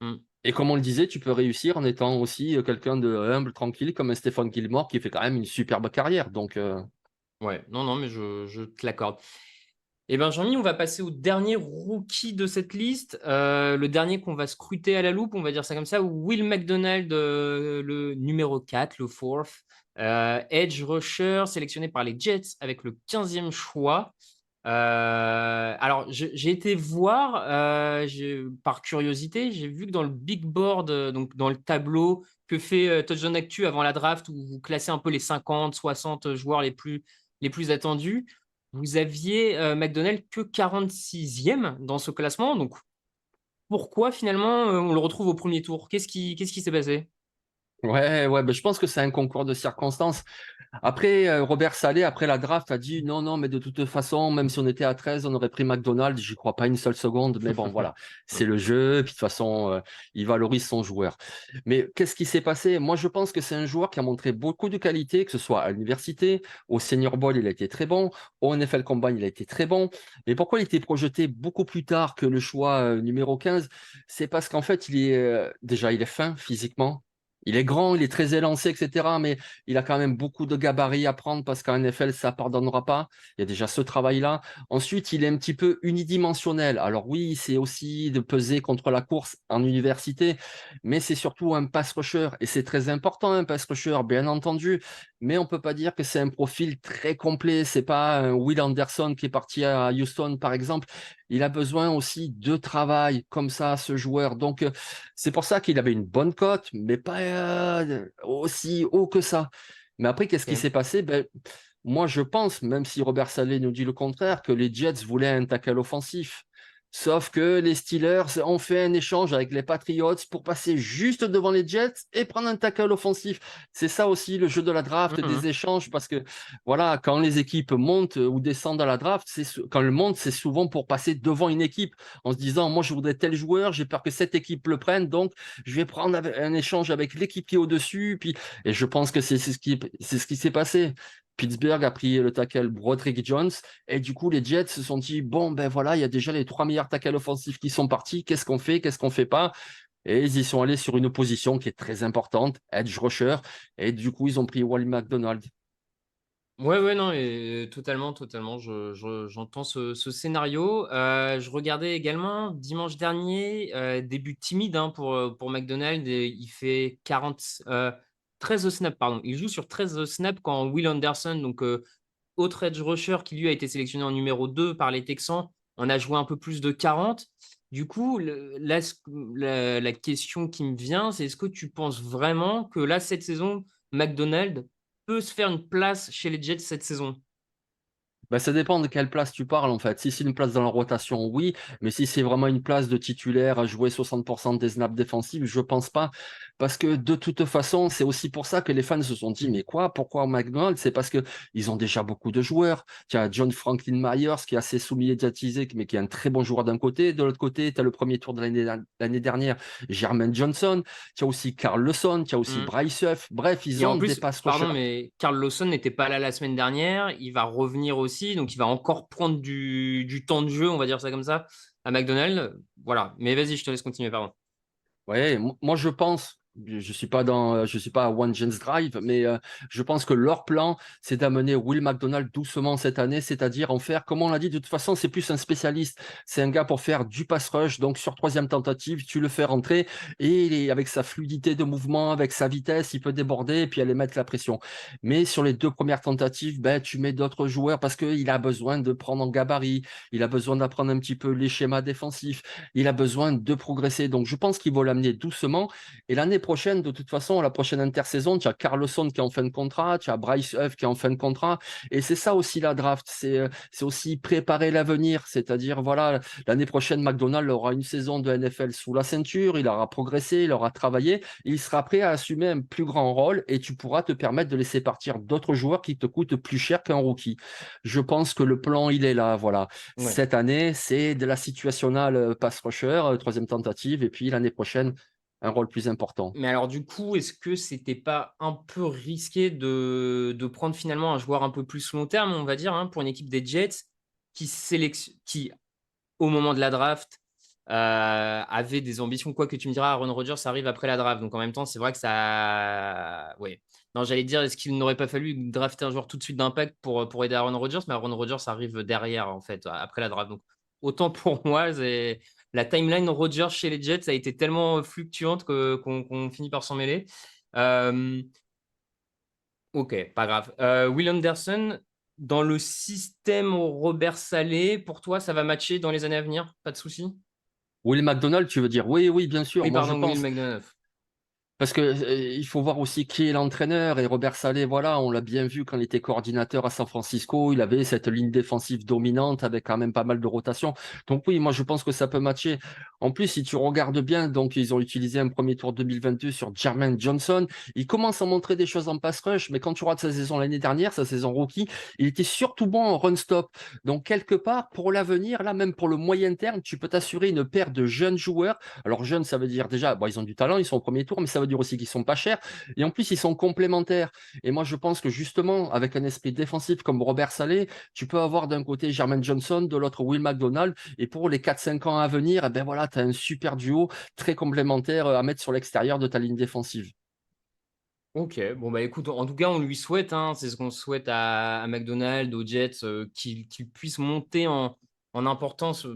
Hmm. et comme on le disait, tu peux réussir en étant aussi quelqu'un de humble, tranquille, comme un Stéphane Gilmore qui fait quand même une superbe carrière. Donc, Ouais, non, non, mais je te l'accorde. Eh bien, Jean-Mi, on va passer au dernier rookie de cette liste. Le dernier qu'on va scruter à la loupe, on va dire ça comme ça. Will McDonald, le numéro 4, le fourth. Edge rusher, sélectionné par les Jets avec le 15e choix. Alors, j'ai été voir, par curiosité, j'ai vu que dans le big board, donc dans le tableau que fait Touchdown Actu avant la draft, où vous classez un peu les 50, 60 joueurs les plus attendus, vous aviez McDonald que 46e dans ce classement. Donc, pourquoi finalement on le retrouve au premier tour? Qu'est-ce qui s'est passé? Ouais, ouais, ben, je pense que c'est un concours de circonstances. Après, Robert Saleh, après la draft, a dit non, non, mais de toute façon, même si on était à 13, on aurait pris McDonald's. J'y crois pas une seule seconde, mais bon, voilà, c'est le jeu. Puis de toute façon, il valorise son joueur. Mais qu'est-ce qui s'est passé? Moi, je pense que c'est un joueur qui a montré beaucoup de qualité, que ce soit à l'université, au Senior Bowl, il a été très bon, au NFL Combine, il a été très bon. Mais pourquoi il était projeté beaucoup plus tard que le choix numéro 15? C'est parce qu'en fait, déjà, il est fin physiquement. Il est grand, il est très élancé, etc. Mais il a quand même beaucoup de gabarits à prendre parce qu'en NFL, ça pardonnera pas. Il y a déjà ce travail-là. Ensuite, il est un petit peu unidimensionnel. Alors oui, c'est aussi de peser contre la course en université, mais c'est surtout un pass rusher. Et c'est très important, un pass rusher, bien entendu. Mais on peut pas dire que c'est un profil très complet. C'est pas un Will Anderson qui est parti à Houston, par exemple. Il a besoin aussi de travail comme ça, ce joueur. Donc, c'est pour ça qu'il avait une bonne cote, mais pas aussi haut que ça. Mais après, qu'est-ce qui Ok. s'est passé? Ben, moi, je pense, même si Robert Saleh nous dit le contraire, que les Jets voulaient un tackle offensif. Sauf que les Steelers ont fait un échange avec les Patriots pour passer juste devant les Jets et prendre un tackle offensif. C'est ça aussi le jeu de la draft, des Mhm. échanges, parce que voilà, quand les équipes montent ou descendent à la draft, quand elles montent, c'est souvent pour passer devant une équipe en se disant, moi, je voudrais tel joueur, j'ai peur que cette équipe le prenne, donc je vais prendre un échange avec l'équipe qui est au-dessus. Et je pense que c'est ce qui s'est passé. Pittsburgh a pris le tackle Broderick Jones et du coup les Jets se sont dit bon ben voilà il y a déjà les trois meilleurs tackles offensifs qui sont partis, qu'est-ce qu'on fait pas, et ils y sont allés sur une position qui est très importante, edge rusher, et du coup ils ont pris Wally McDonald. Ouais, ouais, non, et totalement, totalement. J'entends ce scénario. Je regardais également dimanche dernier, début timide hein, pour McDonald's. Et il fait 13 snaps, pardon. Il joue sur 13 snaps quand Will Anderson, donc autre edge rusher qui lui a été sélectionné en numéro 2 par les Texans, en a joué un peu plus de 40. Du coup, là, la question qui me vient, c'est est-ce que tu penses vraiment que là, cette saison, McDonald's peut se faire une place chez les Jets cette saison? Ben, ça dépend de quelle place tu parles en fait. Si c'est une place dans la rotation, oui, mais si c'est vraiment une place de titulaire à jouer 60% des snaps défensifs, je pense pas. Parce que de toute façon, c'est aussi pour ça que les fans se sont dit, mais quoi, pourquoi McDonald's? C'est parce que ils ont déjà beaucoup de joueurs. Tu as John Franklin Myers qui est assez sous-médiatisé, mais qui est un très bon joueur d'un côté. De l'autre côté, tu as le premier tour de l'année dernière, Jermaine Johnson. Tu as aussi Carl Lawson, tu as aussi Hmm. Bryce Huff. Bref, ils Et ont en des plus, pass pardon, rushers. mais Carl Lawson n'était pas là la semaine dernière. Il va revenir aussi, donc il va encore prendre du temps de jeu, on va dire ça comme ça, à McDonald's. Voilà. Mais vas-y, je te laisse continuer, pardon. Ouais, moi je pense, je suis pas à One Gens Drive, mais je pense que leur plan, c'est d'amener Will McDonald doucement cette année, c'est-à-dire en faire, comme on l'a dit, de toute façon, c'est plus un spécialiste. C'est un gars pour faire du pass rush, donc sur troisième tentative, tu le fais rentrer et avec sa fluidité de mouvement, avec sa vitesse, il peut déborder et puis aller mettre la pression. Mais sur les deux premières tentatives, ben, tu mets d'autres joueurs parce qu'il a besoin de prendre en gabarit, il a besoin d'apprendre un petit peu les schémas défensifs, il a besoin de progresser. Donc, je pense qu'il va l'amener doucement. Et l'année prochaine, de toute façon, la prochaine intersaison, tu as Carlson qui est en fin de contrat, tu as Bryce Huff qui est en fin de contrat. Et c'est ça aussi la draft. C'est aussi préparer l'avenir. C'est-à-dire, voilà, l'année prochaine, McDonald aura une saison de NFL sous la ceinture, il aura progressé, il aura travaillé, et il sera prêt à assumer un plus grand rôle et tu pourras te permettre de laisser partir d'autres joueurs qui te coûtent plus cher qu'un rookie. Je pense que le plan, il est là, voilà. Ouais. Cette année, c'est de la situationnelle pass rusher, troisième tentative, et puis l'année prochaine, un rôle plus important. Mais alors, du coup, est-ce que c'était pas un peu risqué de prendre finalement un joueur un peu plus long terme, on va dire, hein, pour une équipe des Jets qui, au moment de la draft, avait des ambitions. Quoi que tu me diras, Aaron Rodgers arrive après la draft. Donc en même temps, c'est vrai que ça. Ouais. Non, j'allais dire, est-ce qu'il n'aurait pas fallu drafter un joueur tout de suite d'impact pour aider Aaron Rodgers? Mais Aaron Rodgers arrive derrière, en fait, après la draft. Donc autant pour moi, la timeline Rodgers chez les Jets a été tellement fluctuante qu'on finit par s'en mêler. Euh, ok, pas grave. Will Anderson, dans le système Robert Saleh, pour toi, ça va matcher dans les années à venir? Pas de souci? Will McDonald, tu veux dire? Oui, oui, bien sûr. Oui, Moi, je pardon, Will pense. McDonough. Parce que, il faut voir aussi qui est l'entraîneur et Robert Saleh, voilà, on l'a bien vu quand il était coordinateur à San Francisco, il avait cette ligne défensive dominante avec quand même pas mal de rotation. Donc oui, moi je pense que ça peut matcher. En plus, si tu regardes bien, donc ils ont utilisé un premier tour 2022 sur Jermaine Johnson. Il commence à montrer des choses en pass rush, mais quand tu regardes sa saison l'année dernière, sa saison rookie, il était surtout bon en run stop. Donc quelque part, pour l'avenir, là même pour le moyen terme, tu peux t'assurer une paire de jeunes joueurs. Alors jeunes, ça veut dire déjà, bon, ils ont du talent, ils sont au premier tour, mais ça veut dire aussi qu'ils sont pas chers. Et en plus, ils sont complémentaires. Et moi, je pense que justement, avec un esprit défensif comme Robert Saleh, tu peux avoir d'un côté Jermaine Johnson, de l'autre Will McDonald. Et pour les 4-5 ans à venir, eh ben voilà, tu as un super duo très complémentaire à mettre sur l'extérieur de ta ligne défensive. Ok, bon bah écoute, en tout cas, on lui souhaite, hein, c'est ce qu'on souhaite à McDonald's, aux Jets, qu'il puisse monter en importance,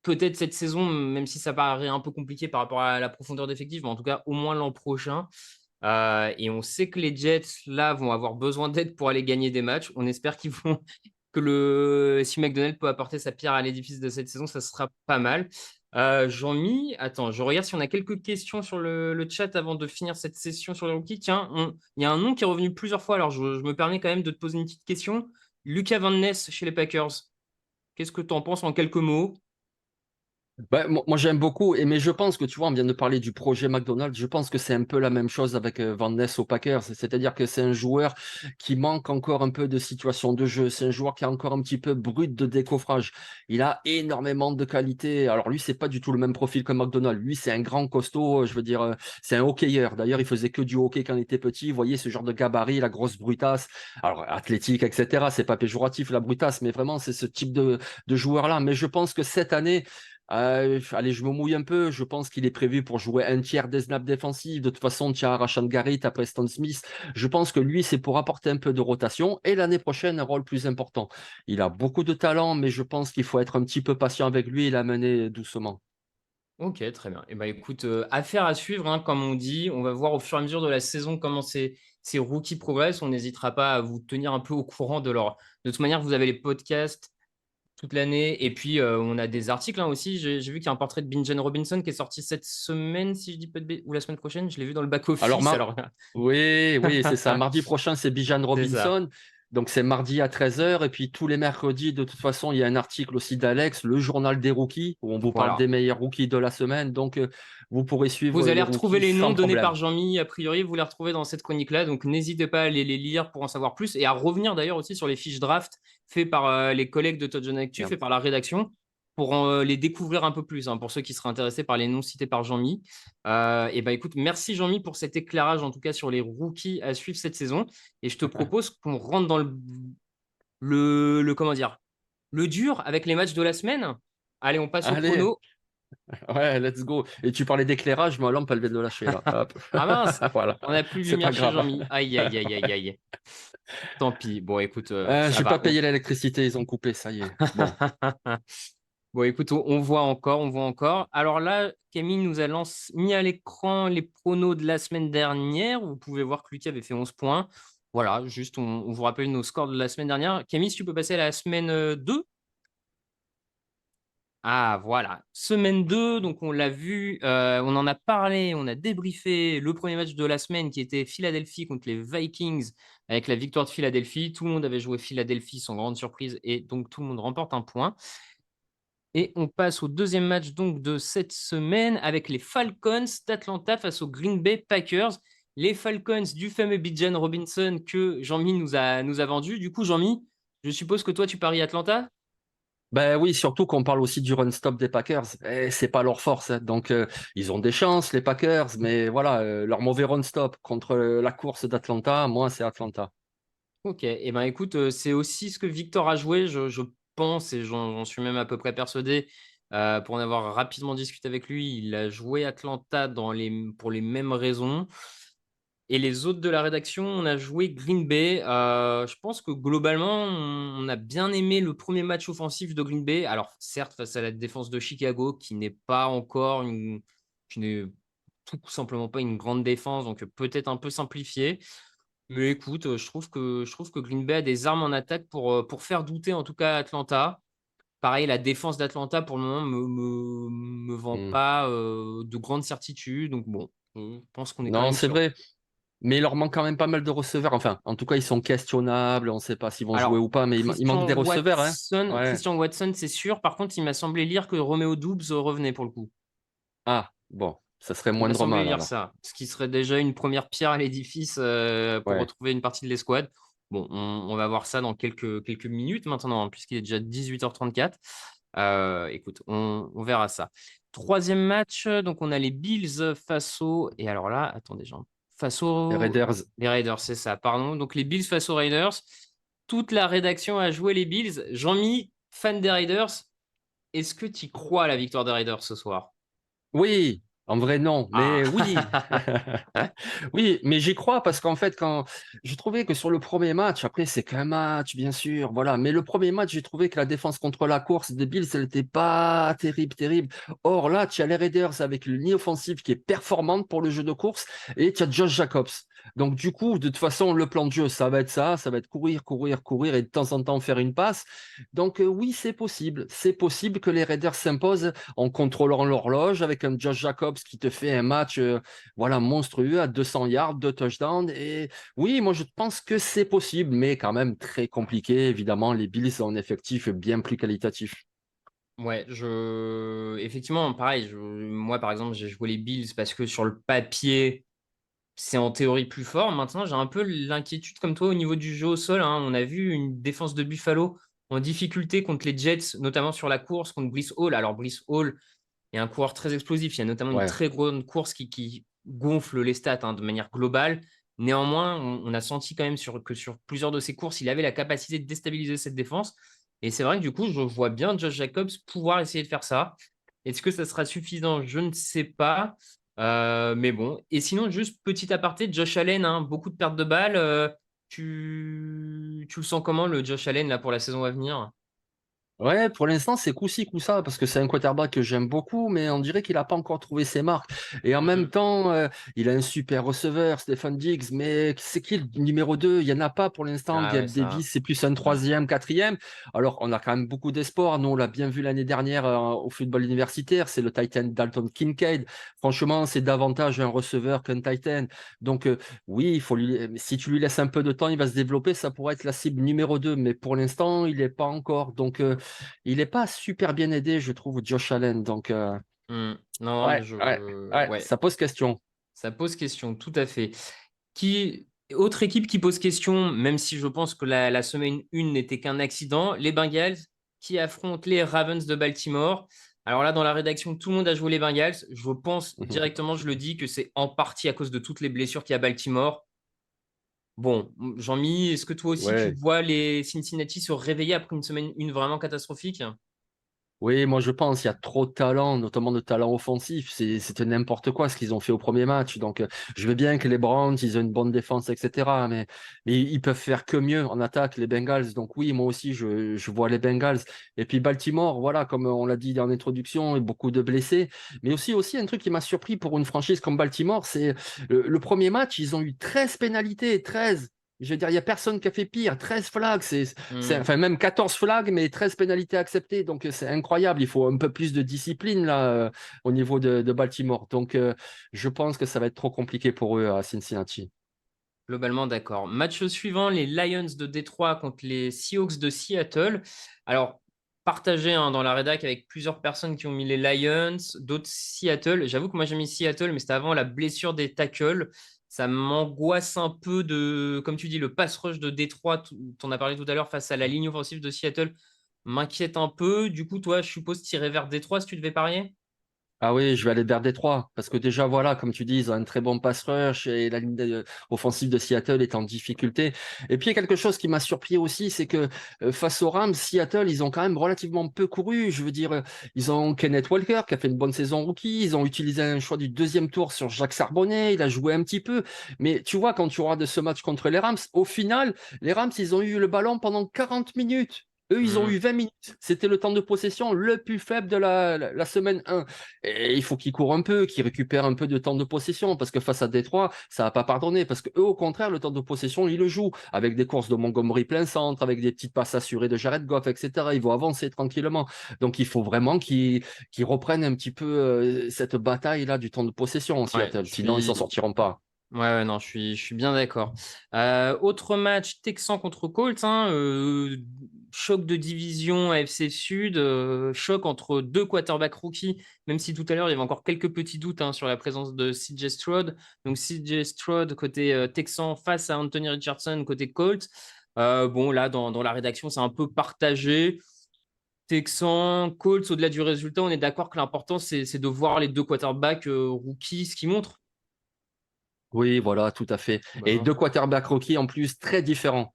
peut-être cette saison, même si ça paraît un peu compliqué par rapport à la profondeur d'effectif, mais en tout cas, au moins l'an prochain. Et on sait que les Jets, là, vont avoir besoin d'aide pour aller gagner des matchs. On espère qu'ils vont si McDonald peut apporter sa pierre à l'édifice de cette saison, ça sera pas mal. Jean-Mi, attends, je regarde si on a quelques questions sur le chat avant de finir cette session sur les rookies. Tiens, il y a un nom qui est revenu plusieurs fois, alors je me permets quand même de te poser une petite question. Lucas Van Ness chez les Packers, qu'est-ce que tu en penses en quelques mots? Ben, moi, j'aime beaucoup, mais je pense que tu vois, on vient de parler du projet McDonald's. Je pense que c'est un peu la même chose avec Van Ness aux Packers. C'est-à-dire que c'est un joueur qui manque encore un peu de situation de jeu. C'est un joueur qui est encore un petit peu brut de décoffrage. Il a énormément de qualité. Alors lui, c'est pas du tout le même profil que McDonald. Lui, c'est un grand costaud. Je veux dire, c'est un hockeyeur. D'ailleurs, il faisait que du hockey quand il était petit. Vous voyez ce genre de gabarit, la grosse brutasse. Alors athlétique, etc. C'est pas péjoratif la brutasse, mais vraiment c'est ce type de joueur-là. Mais je pense que cette année allez, je me mouille un peu. Je pense qu'il est prévu pour jouer un tiers des snaps défensifs. De toute façon, tu as Rashan Gary, tu as Preston Smith. Je pense que lui, c'est pour apporter un peu de rotation et l'année prochaine, un rôle plus important. Il a beaucoup de talent, mais je pense qu'il faut être un petit peu patient avec lui et l'amener doucement. Ok, très bien. Et ben écoute, affaire à suivre, hein, comme on dit. On va voir au fur et à mesure de la saison comment ces rookies progressent. On n'hésitera pas à vous tenir un peu au courant de leur. De toute manière, vous avez les podcasts toute l'année. Et puis, on a des articles hein, aussi. J'ai vu qu'il y a un portrait de Bijan Robinson qui est sorti cette semaine, si je dis pas de ou la semaine prochaine. Je l'ai vu dans le Alors, back-office. Alors, oui, oui, c'est ça. Mardi prochain, c'est Bijan c'est ça. Robinson. Donc, c'est mardi à 13 h. Et puis, tous les mercredis, de toute façon, il y a un article aussi d'Alex, le journal des rookies, où on vous parle des Voilà. meilleurs rookies de la semaine. Donc, vous pourrez Vous suivre allez les retrouver rookies les noms sans donnés problème. par Jean-Mi, a priori, vous les retrouvez dans cette chronique-là, donc n'hésitez pas à aller les lire pour en savoir plus et à revenir d'ailleurs aussi sur les fiches draft faites par les collègues de Touchdown Actu, Bien. faites par la rédaction, pour les découvrir un peu plus, hein, pour ceux qui seraient intéressés par les noms cités par Jean-Mi. Et ben écoute, merci Jean-Mi pour cet éclairage, en tout cas sur les rookies à suivre cette saison, et je te propose qu'on rentre dans comment dire, le dur avec les matchs de la semaine. Allez, on passe au Allez, chrono. ouais, let's go. Et tu parlais d'éclairage, ma lampe, elle vient de lâcher, là. Hop. Ah mince, Voilà, on n'a plus de c'est pas lumière chez grave. Jean-Mi. Aïe, aïe, aïe, aïe, aïe. Tant pis. Bon, écoute, Je ça vais va. pas payer l'électricité, ils ont coupé, ça y est. Bon. Bon, écoute, on voit encore, on voit encore. Alors là, Camille nous a mis à l'écran les pronos de la semaine dernière. Vous pouvez voir que Lucas avait fait 11 points. Voilà, juste, on vous rappelle nos scores de la semaine dernière. Camille, si tu peux passer à la semaine 2. Ah, voilà. Semaine 2, donc on l'a vu, on en a parlé, on a débriefé le premier match de la semaine qui était Philadelphie contre les Vikings avec la victoire de Philadelphie. Tout le monde avait joué Philadelphie sans grande surprise et donc tout le monde remporte un point. Et on passe au deuxième match donc de cette semaine avec les Falcons d'Atlanta face aux Green Bay Packers. Les Falcons du fameux Bijan Robinson que Jean-Mi nous a vendu. Du coup, Jean-Mi, je suppose que toi tu paries Atlanta? Ben oui, surtout qu'on parle aussi du run-stop des Packers. C'est pas leur force, hein. Donc, ils ont des chances, les Packers, mais voilà, leur mauvais run-stop contre la course d'Atlanta, moi, c'est Atlanta. Ok, et ben écoute, c'est aussi ce que Victor a joué, je pense, et j'en suis même à peu près persuadé, pour en avoir rapidement discuté avec lui, il a joué Atlanta pour les mêmes raisons. Et les autres de la rédaction, on a joué Green Bay. Je pense que globalement, on a bien aimé le premier match offensif de Green Bay. Alors certes, face à la défense de Chicago, qui n'est tout simplement pas une grande défense, donc peut-être un peu simplifiée. Mais écoute, je trouve que Green Bay a des armes en attaque pour faire douter en tout cas Atlanta. Pareil, la défense d'Atlanta pour le moment me vend Hmm. pas de grandes certitudes. Donc bon, je pense qu'on est quand Non, même c'est sur. vrai. Mais il leur manque quand même pas mal de receveurs. Enfin, en tout cas, ils sont questionnables. On ne sait pas s'ils vont jouer Alors, ou pas, mais il manque Christian des receveurs, hein. Watson, Ouais. Christian Watson, c'est sûr. Par contre, il m'a semblé lire que Romeo Doubs revenait pour le coup. Ah, bon, ça serait Il m'a moindre semblé mal lire alors. ça, ce qui serait déjà une première pierre à l'édifice pour Ouais. retrouver une partie de l'escouade. Bon, on va voir ça dans quelques minutes maintenant, hein, puisqu'il est déjà 18h34. Écoute, on verra ça. Troisième match, donc on a les Bills face aux. Et alors là, attendez, face Les aux. Raiders. Les Raiders, c'est ça, pardon. Donc les Bills face aux Raiders. Toute la rédaction a joué les Bills. Jean-Mi, fan des Raiders, est-ce que tu crois à la victoire des Raiders ce soir? Oui, en vrai, non, mais oui. Ah. Oui, mais j'y crois parce qu'en fait, quand je trouvais que sur le premier match, après, c'est qu'un match, bien sûr, voilà. Mais le premier match, j'ai trouvé que la défense contre la course des Bills, elle n'était pas terrible, terrible. Or, là, tu as les Raiders avec une ligne offensive qui est performante pour le jeu de course et tu as Josh Jacobs. Donc, du coup, de toute façon, le plan de jeu, ça va être courir, courir, courir et de temps en temps faire une passe. Donc, oui, c'est possible. C'est possible que les Raiders s'imposent en contrôlant l'horloge avec un Josh Jacobs qui te fait un match voilà, monstrueux à 200 yards, 2 touchdowns. Et oui, moi je pense que c'est possible, mais quand même très compliqué. Évidemment, les Bills ont un effectif bien plus qualitatif. Ouais, effectivement, pareil, moi par exemple, j'ai joué les Bills parce que sur le papier, c'est en théorie plus fort. Maintenant, j'ai un peu l'inquiétude comme toi au niveau du jeu au sol, hein. On a vu une défense de Buffalo en difficulté contre les Jets, notamment sur la course contre Brice Hall. Alors, Brice Hall est un coureur très explosif. Il y a notamment une Ouais. très grande course qui gonfle les stats, hein, de manière globale. Néanmoins, on a senti quand même que sur plusieurs de ses courses, il avait la capacité de déstabiliser cette défense. Et c'est vrai que du coup, je vois bien Josh Jacobs pouvoir essayer de faire ça. Est-ce que ça sera suffisant? Je ne sais pas. Mais bon. Et sinon, juste petit aparté, Josh Allen, hein, beaucoup de pertes de balles. Tu le sens comment, le Josh Allen, là, pour la saison à venir? Ouais, pour l'instant, c'est coup-ci, coup-ça, parce que c'est un quarterback que j'aime beaucoup, mais on dirait qu'il n'a pas encore trouvé ses marques. Et en même Mhm. temps, il a un super receveur, Stephen Diggs, mais c'est qui le numéro 2? Il n'y en a pas pour l'instant. Ah ouais, Gabe ça. Davis, c'est plus un Mm. troisième, quatrième. Alors, on a quand même beaucoup d'espoir. Nous, on l'a bien vu l'année dernière au football universitaire. C'est le Titan Dalton Kincaid. Franchement, c'est davantage un receveur qu'un Titan. Donc, oui, si tu lui laisses un peu de temps, il va se développer. Ça pourrait être la cible numéro 2, mais pour l'instant, il n'est pas encore. Donc, il n'est pas super bien aidé, je trouve, Josh Allen. Donc, Non, mais ouais, ouais, ouais, Ouais, ça pose question. ça pose question, tout à fait. Autre équipe qui pose question, même si je pense que la semaine 1 n'était qu'un accident, les Bengals qui affrontent les Ravens de Baltimore. Alors là, dans la rédaction, tout le monde a joué les Bengals. Je pense directement, je le dis, que c'est en partie à cause de toutes les blessures qu'il y a à Baltimore. Bon, Jean-Mi, est-ce que toi aussi tu Ouais. vois les Cincinnati se réveiller après une semaine 1 vraiment catastrophique? Oui, moi je pense qu'il y a trop de talent, notamment de talent offensif. C'était n'importe quoi ce qu'ils ont fait au premier match. Donc je veux bien que les Browns, ils ont une bonne défense, etc. Mais ils peuvent faire que mieux en attaque, les Bengals. Donc oui, moi aussi je vois les Bengals. Et puis Baltimore, voilà, comme on l'a dit dans l'introduction, et beaucoup de blessés. Mais aussi un truc qui m'a surpris pour une franchise comme Baltimore, c'est le premier match, ils ont eu 13 pénalités, 13. Je veux dire, il n'y a personne qui a fait pire. 13 flags, Hmm. enfin même 14 flags, mais 13 pénalités acceptées. Donc c'est incroyable. Il faut un peu plus de discipline là au niveau de Baltimore. Donc je pense que ça va être trop compliqué pour eux à Cincinnati. Globalement, d'accord. Match suivant, les Lions de Détroit contre les Seahawks de Seattle. Alors, partagé, hein, dans la rédac avec plusieurs personnes qui ont mis les Lions, d'autres Seattle. J'avoue que moi j'ai mis Seattle, mais c'était avant la blessure des tackles. Ça m'angoisse un peu comme tu dis, le pass rush de Détroit, tu en as parlé tout à l'heure, face à la ligne offensive de Seattle, m'inquiète un peu. Du coup, toi, je suppose tirer vers Détroit si tu devais parier? Ah oui, je vais aller vers Détroit parce que déjà voilà, comme tu dis, ils ont un très bon pass rush et la ligne offensive de Seattle est en difficulté. Et puis il y a quelque chose qui m'a surpris aussi, c'est que face aux Rams, Seattle, ils ont quand même relativement peu couru. Je veux dire, ils ont Kenneth Walker qui a fait une bonne saison rookie. Ils ont utilisé un choix du deuxième tour sur Jacques Charbonnet. Il a joué un petit peu. Mais tu vois, quand tu regardes ce match contre les Rams, au final, les Rams, ils ont eu le ballon pendant 40 minutes. Eux, ils ont Mmh. eu 20 minutes. C'était le temps de possession le plus faible de la semaine 1. Et il faut qu'ils courent un peu, qu'ils récupèrent un peu de temps de possession, parce que face à Détroit, ça va pas pardonner. Parce qu'eux, au contraire, le temps de possession, ils le jouent avec des courses de Montgomery plein centre, avec des petites passes assurées de Jared Goff, etc. Ils vont avancer tranquillement. Donc, il faut vraiment qu'ils reprennent un petit peu cette bataille-là du temps de possession en Ouais, Seattle. je Sinon, ils s'en suis sortiront pas. Ouais, ouais, non, je suis bien d'accord. Autre match, Texans contre Colts, hein, choc de division AFC Sud, choc entre deux quarterbacks rookies, même si tout à l'heure, il y avait encore quelques petits doutes hein, sur la présence de CJ Stroud. Donc CJ Stroud côté Texan face à Anthony Richardson côté Colts. Bon, là, dans la rédaction, c'est un peu partagé. Texans, Colts, au-delà du résultat, on est d'accord que l'important, c'est de voir les deux quarterbacks rookies, ce qu'ils montrent. Oui, voilà, tout à fait. Et Bah, deux quarterbacks rookies en plus très différents.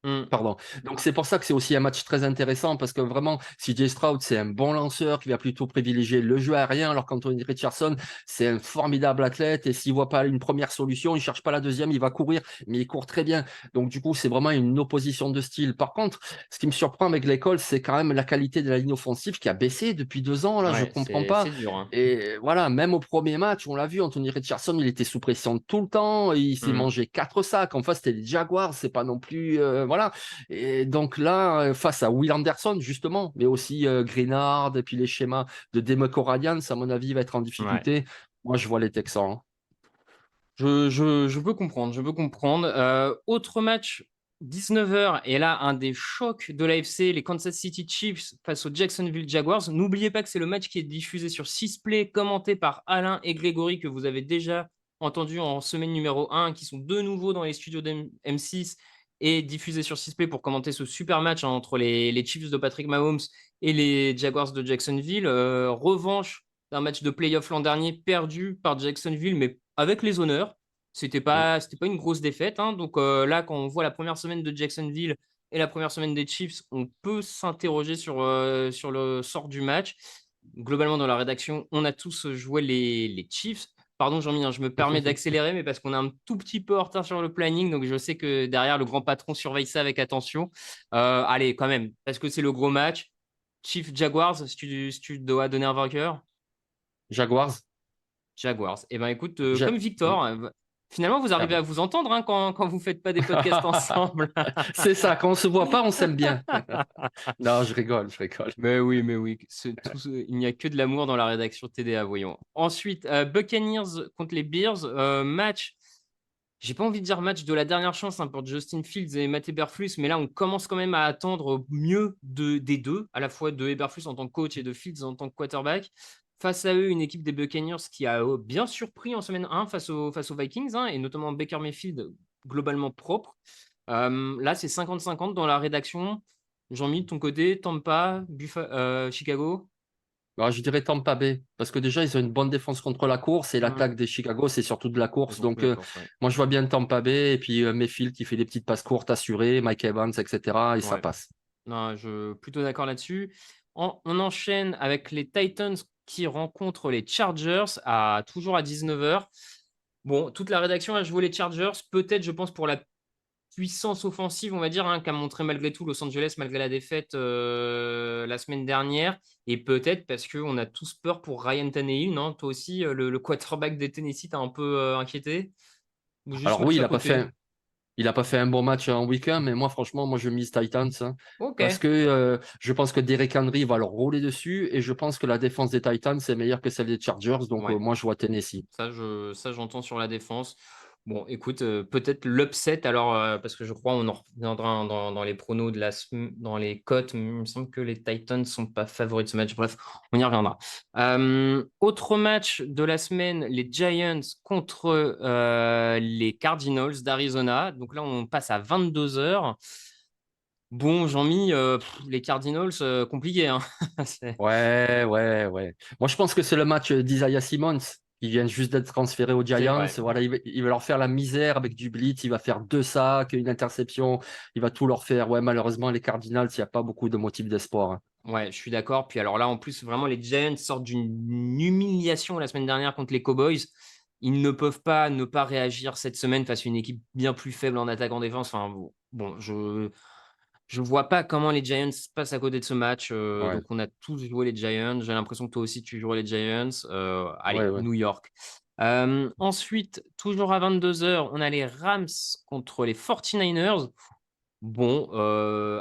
hmm. Pardon. Donc c'est pour ça que c'est aussi un match très intéressant parce que vraiment, CJ Stroud, c'est un bon lanceur qui va plutôt privilégier le jeu aérien, alors qu'Anthony Richardson, c'est un formidable athlète et s'il voit pas une première solution, il cherche pas la deuxième, il va courir, mais il court très bien. Donc du coup, c'est vraiment une opposition de style. Par contre, ce qui me surprend avec l'école, c'est quand même la qualité de la ligne offensive qui a baissé depuis 2 ans. Là, je Ouais, comprends pas. c'est dur, hein. Et voilà, même au premier match, on l'a vu, Anthony Richardson, il était sous pression tout le temps, il s'est Mmh. mangé 4 sacs. Enfin, c'était les Jaguars, c'est pas non plus, voilà. Et donc là, face à Will Anderson, justement, mais aussi Greenard, et puis les schémas de Demeco Ryans, à mon avis, va être en Ouais. difficulté. Moi, je vois les Texans, hein. Je peux comprendre, je peux comprendre. Autre match, 19h, et là, un des chocs de l'AFC, les Kansas City Chiefs face aux Jacksonville Jaguars. N'oubliez pas que c'est le match qui est diffusé sur 6play, commenté par Alain et Grégory, que vous avez déjà entendu en semaine numéro 1, qui sont de nouveau dans les studios d'M6 et diffusé sur 6play pour commenter ce super match hein, entre les Chiefs de Patrick Mahomes et les Jaguars de Jacksonville. Revanche d'un match de playoff l'an dernier perdu par Jacksonville, mais avec les honneurs. Mm. C'était pas une grosse défaite, hein. Donc là, quand on voit la première semaine de Jacksonville et la première semaine des Chiefs, on peut s'interroger sur le sort du match. Globalement, dans la rédaction, on a tous joué les Chiefs. Pardon, Jean-Mi, hein, je me permets d'accélérer, mais parce qu'on est un tout petit peu en retard sur le planning, donc je sais que derrière, le grand patron surveille ça avec attention. Allez, quand même, parce que c'est le gros match. Chiefs Jaguars, si tu dois donner un vainqueur. Jaguars. Jaguars. Eh ben écoute, comme Ja- Victor, finalement vous Ah arrivez bon. à vous entendre hein, quand vous faites pas des podcasts ensemble. C'est ça, quand on se voit pas, on s'aime bien. Non, je rigole, je rigole. Mais oui, il n'y a que de l'amour dans la rédaction TDA, voyons. Ensuite, Buccaneers contre les Bears, match. J'ai pas envie de dire match de la dernière chance hein, pour Justin Fields et Matt Eberflus, mais là on commence quand même à attendre mieux des deux, à la fois de Eberflus en tant que coach et de Fields en tant que quarterback. Face à eux, une équipe des Buccaneers qui a bien surpris en semaine 1 face aux Vikings, hein, et notamment Baker Mayfield globalement propre. Là, c'est 50-50 dans la rédaction. Jean-Mi, de ton côté, Tampa, Chicago. Alors, je dirais Tampa Bay, parce que déjà, ils ont une bonne défense contre la course et Hmm, l'attaque des Chicago, c'est surtout de la course. beaucoup Donc, la course, ouais. moi, je vois bien Tampa Bay et puis Mayfield qui fait des petites passes courtes assurées, Mike Evans, etc. Et ça Ouais. passe. Non, je plutôt d'accord là-dessus. On enchaîne avec les Titans qui rencontrent les Chargers toujours à 19h. Bon, toute la rédaction a joué les Chargers, peut-être, je pense, pour la puissance offensive, on va dire, hein, qu'a montré malgré tout Los Angeles, malgré la défaite la semaine dernière. Et peut-être parce qu'on a tous peur pour Ryan Tannehill, non? Toi aussi, le quarterback des Tennessee t'a un peu inquiété? Ou juste Alors oui, match à côté? il a pas fait un bon match en week-end, mais moi, franchement, moi, je mise Titans, hein, Ok. parce que je pense que Derrick Henry va leur rouler dessus et je pense que la défense des Titans est meilleure que celle des Chargers. Donc, Ouais. moi, je vois Tennessee. Ça, j'entends sur la défense. Bon, écoute, peut-être l'upset, alors, parce que je crois on en reviendra dans les pronos dans les cotes. Il me semble que les Titans ne sont pas favoris de ce match. Bref, on y reviendra. Autre match de la semaine, les Giants contre les Cardinals d'Arizona. Donc là, on passe à 22h. Bon, Jean-Mi, les Cardinals, compliqué, hein. C'est- Ouais, ouais, ouais. Moi, je pense que c'est le match d'Isaiah Simmons. Il vient juste d'être transféré aux C'est Giants. vrai. Voilà, il va leur faire la misère avec du blitz. Il va faire 2 sacs, une interception. Il va tout leur faire. Ouais, malheureusement, les Cardinals, il n'y a pas beaucoup de motifs d'espoir, hein. Ouais, je suis d'accord. Puis alors là, en plus, vraiment, les Giants sortent d'une humiliation la semaine dernière contre les Cowboys. Ils ne peuvent pas ne pas réagir cette semaine face à une équipe bien plus faible en attaque en défense. Enfin, bon, Je vois pas comment les Giants passent à côté de ce match. Ouais, Donc, on a tous joué les Giants. J'ai l'impression que toi aussi, tu jouerais les Giants. ouais, Allez, ouais. New York. Ensuite, toujours à 22h, on a les Rams contre les 49ers. Bon,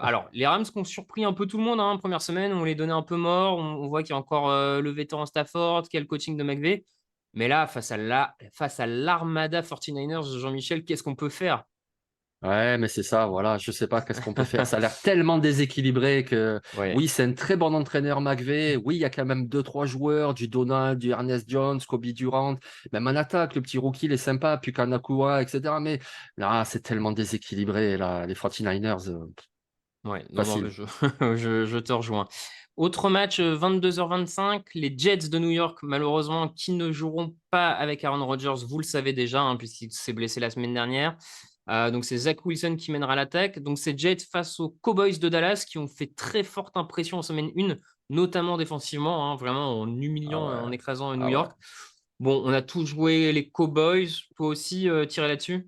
alors, les Rams qui ont surpris un peu tout le monde, hein, première semaine, on les donnait un peu morts. On voit qu'il y a encore le vétéran Stafford, qu'il y a le coaching de McVay. Mais là, face à l'armada 49ers, Jean-Michel, qu'est-ce qu'on peut faire? Ouais, mais c'est ça, voilà, je sais pas qu'est-ce qu'on peut faire. Ça a l'air tellement déséquilibré que Ouais. oui, c'est un très bon entraîneur McVay. Oui, il y a quand même deux, trois joueurs, du Donald, du Ernest Jones, Kobe Durant, même en attaque, le petit rookie, il est sympa, puis Kanakua, etc. Mais là, c'est tellement déséquilibré, là, les 49ers, Ouais, non, non, mais facile. je te rejoins. Autre match, 22h25, les Jets de New York, malheureusement, qui ne joueront pas avec Aaron Rodgers, vous le savez déjà, hein, puisqu'il s'est blessé la semaine dernière. Donc, c'est Zach Wilson qui mènera l'attaque. Donc, c'est Jets face aux Cowboys de Dallas qui ont fait très forte impression en semaine 1, notamment défensivement, hein, vraiment en Ah humiliant, ouais, en écrasant New ah ouais. York. Bon, on a tous joué les Cowboys. Toi aussi, tiré là-dessus?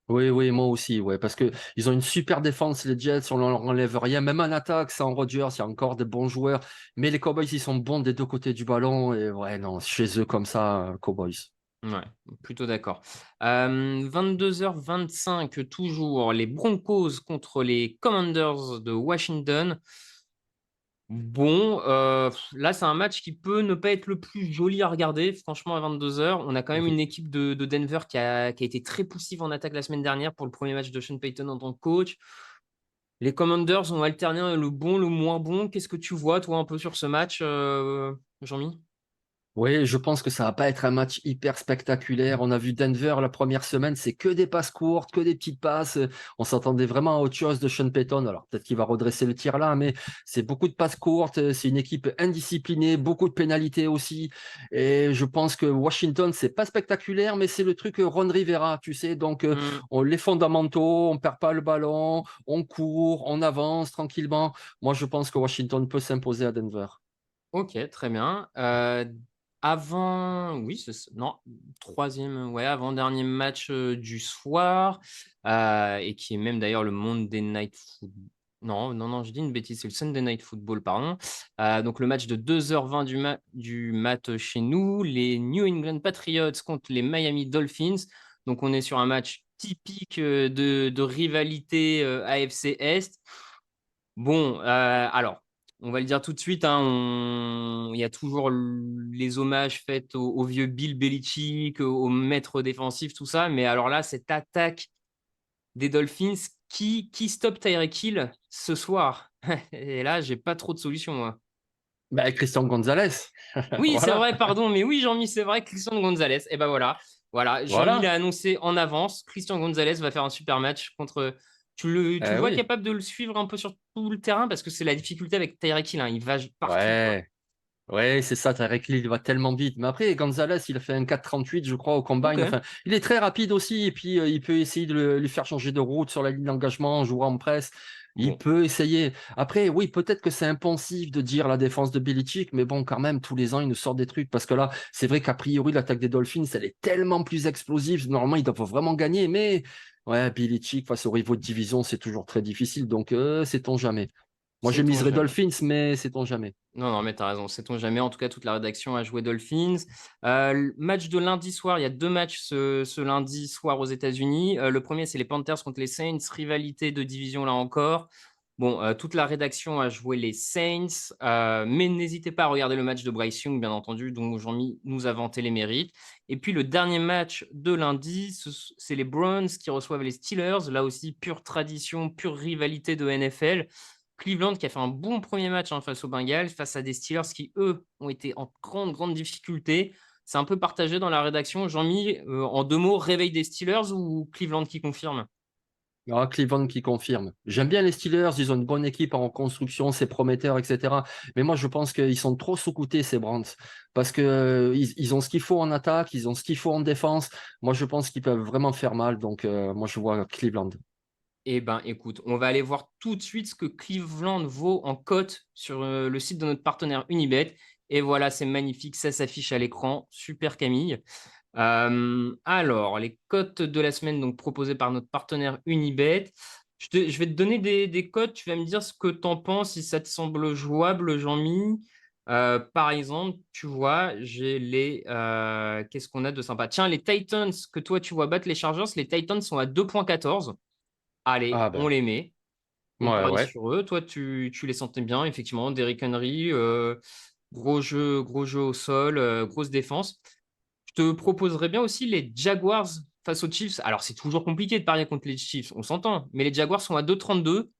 Oui, oui, moi aussi, ouais, parce que ils ont une super défense, les Jets, on leur enlève rien. Même en attaque, sans Rodgers, il y a encore des bons joueurs. Mais les Cowboys, ils sont bons des deux côtés du ballon. Et ouais, non, chez eux, comme ça, Cowboys. Ouais, plutôt d'accord. 22h25, toujours les Broncos contre les Commanders de Washington. Bon, là, c'est un match qui peut ne pas être le plus joli à regarder, franchement, à 22h. On a quand même une équipe de Denver qui a été très poussive en attaque la semaine dernière pour le premier match de Sean Payton en tant que coach. Les Commanders ont alterné le bon, le moins bon. Qu'est-ce que tu vois, toi, un peu sur ce match, Jean-Mi? Oui, je pense que ça va pas être un match hyper spectaculaire. On a vu Denver la première semaine, c'est que des passes courtes, que des petites passes. On s'attendait vraiment à autre chose de Sean Payton. Alors peut-être qu'il va redresser le tir là, mais c'est beaucoup de passes courtes. C'est une équipe indisciplinée, beaucoup de pénalités aussi. Et je pense que Washington, c'est pas spectaculaire, mais c'est le truc Ron Rivera, tu sais. Donc Hmm. les fondamentaux, on perd pas le ballon, on court, on avance tranquillement. Moi, je pense que Washington peut s'imposer à Denver. Ok, très bien. Oui, non, troisième, ouais, avant-dernier match du soir, et qui est même d'ailleurs le Monday Night Football. Non, non, non, je dis une bêtise, c'est le Sunday Night Football, pardon. Donc le match de 2h20 du mat chez nous, les New England Patriots contre les Miami Dolphins. Donc on est sur un match typique de rivalité AFC Est. Bon, alors, on va le dire tout de suite, hein, il y a toujours les hommages faits au vieux Bill Belichick, au maître défensif, tout ça. Mais alors là, cette attaque des Dolphins, qui stoppe Tyreek Hill ce soir? Et là, j'ai pas trop de solutions, moi. Ben, Christian Gonzalez. Oui, c'est Voilà. vrai, pardon, mais oui, Jean-Mi, c'est vrai, Christian Gonzalez. Et ben voilà, voilà, Jean-Mi l'a Voilà. annoncé en avance. Christian Gonzalez va faire un super match contre. Tu le vois Oui. capable de le suivre un peu sur tout le terrain parce que c'est la difficulté avec Tyreek Hill, hein, il va partout, quoi. Ouais. Ouais, c'est ça, Tarek Hill, il va tellement vite. Mais après, Gonzalez, il a fait un 4,38, je crois, au Ok. combine. Enfin, il est très rapide aussi. Et puis, il peut essayer de lui faire changer de route sur la ligne d'engagement en jouant en presse. Il Bon. peut essayer. Après, oui, peut-être que c'est impensif de dire la défense de Belichick, mais bon, quand même, tous les ans, il nous sort des trucs. Parce que là, c'est vrai qu'a priori, l'attaque des Dolphins, elle est tellement plus explosive. Normalement, ils doivent vraiment gagner. Mais ouais, Belichick, face aux rivaux de division, c'est toujours très difficile. Donc, sait-on jamais. Moi, je Sait-on miserais jamais. Dolphins, mais sait-on jamais. Non, non, mais t'as raison, sait-on jamais. En tout cas, toute la rédaction a joué Dolphins. Le match de lundi soir, il y a deux matchs ce lundi soir aux États-Unis. Le premier, c'est les Panthers contre les Saints, rivalité de division là encore. Bon, toute la rédaction a joué les Saints, mais n'hésitez pas à regarder le match de Bryce Young, bien entendu, dont Jean-Mi nous a vanté les mérites. Et puis le dernier match de lundi, c'est les Browns qui reçoivent les Steelers. Là aussi, pure tradition, pure rivalité de NFL. Cleveland qui a fait un bon premier match, hein, face aux Bengals, face à des Steelers qui, eux, ont été en grande, grande difficulté. C'est un peu partagé dans la rédaction. Jean-Mi, en deux mots, réveil des Steelers ou Cleveland qui confirme? Ah, Cleveland qui confirme. J'aime bien les Steelers, ils ont une bonne équipe en construction, c'est prometteur, etc. Mais moi, je pense qu'ils sont trop sous-cotés, ces Browns. Parce que ils ont ce qu'il faut en attaque, ils ont ce qu'il faut en défense. Moi, je pense qu'ils peuvent vraiment faire mal. Donc, moi, je vois Cleveland. Eh ben, écoute, on va aller voir tout de suite ce que Cleveland vaut en cote sur le site de notre partenaire Unibet. Et voilà, c'est magnifique, ça s'affiche à l'écran. Super Camille. Alors, les cotes de la semaine donc proposées par notre partenaire Unibet. Je vais te donner des cotes, tu vas me dire ce que tu en penses, si ça te semble jouable, Jean-Mi. Par exemple, tu vois, j'ai qu'est-ce qu'on a de sympa? Tiens, les Titans que toi tu vois battre les Chargers, les Titans sont à 2,14. Allez, Ah on ben, les met. On ouais, parie ouais. sur eux. Toi, tu les sentais bien, effectivement. Derrick Henry, gros jeu au sol, grosse défense. Je te proposerais bien aussi les Jaguars face aux Chiefs. Alors, c'est toujours compliqué de parier contre les Chiefs, on s'entend. Mais les Jaguars sont à 2,32.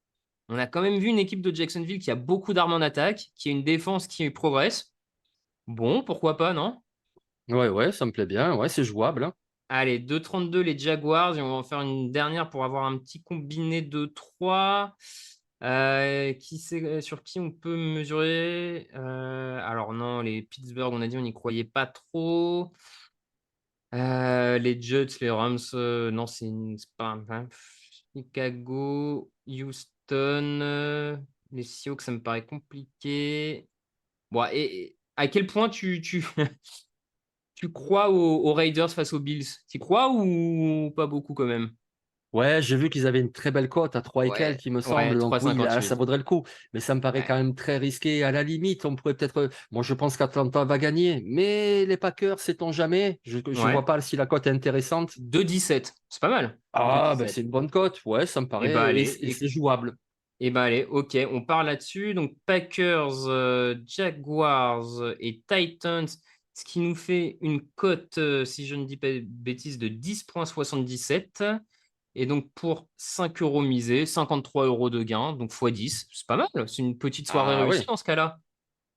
On a quand même vu une équipe de Jacksonville qui a beaucoup d'armes en attaque, qui a une défense qui progresse. Bon, pourquoi pas, non? Ouais, ouais, ça me plaît bien. Ouais, c'est jouable, hein. Allez, 2,32 les Jaguars. Et on va en faire une dernière pour avoir un petit combiné de 3. Sur qui on peut mesurer? Alors non, les Pittsburgh, on a dit on n'y croyait pas trop. Les Jets, les Rams, non, c'est pas Chicago, Houston, les Seahawks, ça me paraît compliqué. Bon, et à quel point tu crois aux Raiders face aux Bills? Tu crois ou pas beaucoup quand même? Ouais, j'ai vu qu'ils avaient une très belle cote à 3 et Ouais, quelques, il me ouais, semble. Donc oui, là, ça 3,58. vaudrait le coup. Mais ça me paraît Ouais. quand même très risqué. À la limite, on pourrait peut-être. Moi, je pense qu'Atlanta va gagner. Mais les Packers, sait-on jamais? Je ne Ouais. vois pas si la cote est intéressante. 2,17. C'est pas mal. Ah, ben 2,17. c'est une bonne cote. Ouais, ça me Et bah paraît. Et allez, c'est jouable. allez, ok, on part là-dessus. Donc Packers, Jaguars et Titans, ce qui nous fait une cote, si je ne dis pas de bêtises, de 10,77. Et donc pour 5 euros misés, 53 euros de gain, donc x 10, c'est pas mal. C'est une petite soirée Ah réussie oui, dans ce cas-là.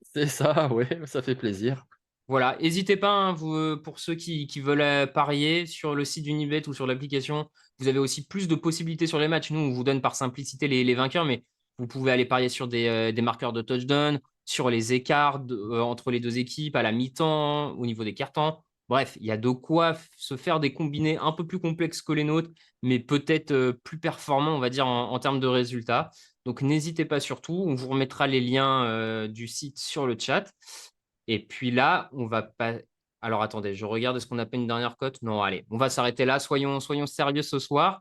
c'est ça, ouais, ça fait plaisir. Voilà, n'hésitez pas, hein, vous, pour ceux qui veulent parier sur le site d'Unibet ou sur l'application, vous avez aussi plus de possibilités sur les matchs. Nous, on vous donne par simplicité les vainqueurs, mais vous pouvez aller parier sur des marqueurs de touchdown, sur les écarts entre les deux équipes, à la mi-temps, au niveau des cartons. Bref, il y a de quoi se faire des combinés un peu plus complexes que les nôtres, mais peut-être plus performants, on va dire, en termes de résultats. Donc, n'hésitez pas surtout. On vous remettra les liens du site sur le chat. Et puis là, on va pas. Alors attendez, je regarde, est-ce qu'on a pas une dernière cote? Non, allez, on va s'arrêter là. Soyons sérieux ce soir.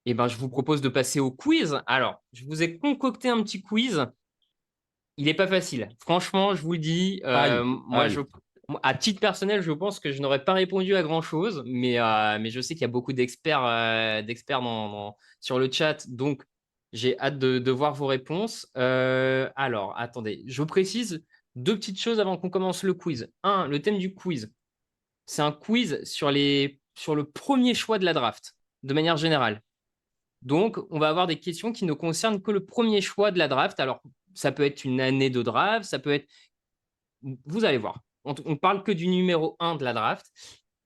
Et ben, je vous propose de passer au quiz. Alors, je vous ai concocté un petit quiz. Il n'est pas facile. Franchement, je vous le dis, Aïe, aïe. à titre personnel, je pense que je n'aurais pas répondu à grand-chose, mais je sais qu'il y a beaucoup d'experts sur le chat, donc j'ai hâte de voir vos réponses. Alors, attendez, je précise deux petites choses avant qu'on commence le quiz. Un, le thème du quiz, c'est un quiz sur le premier choix de la draft, de manière générale. Donc, on va avoir des questions qui ne concernent que le premier choix de la draft. Alors, ça peut être une année de draft, ça peut être. Vous allez voir. On parle que du numéro 1 de la draft.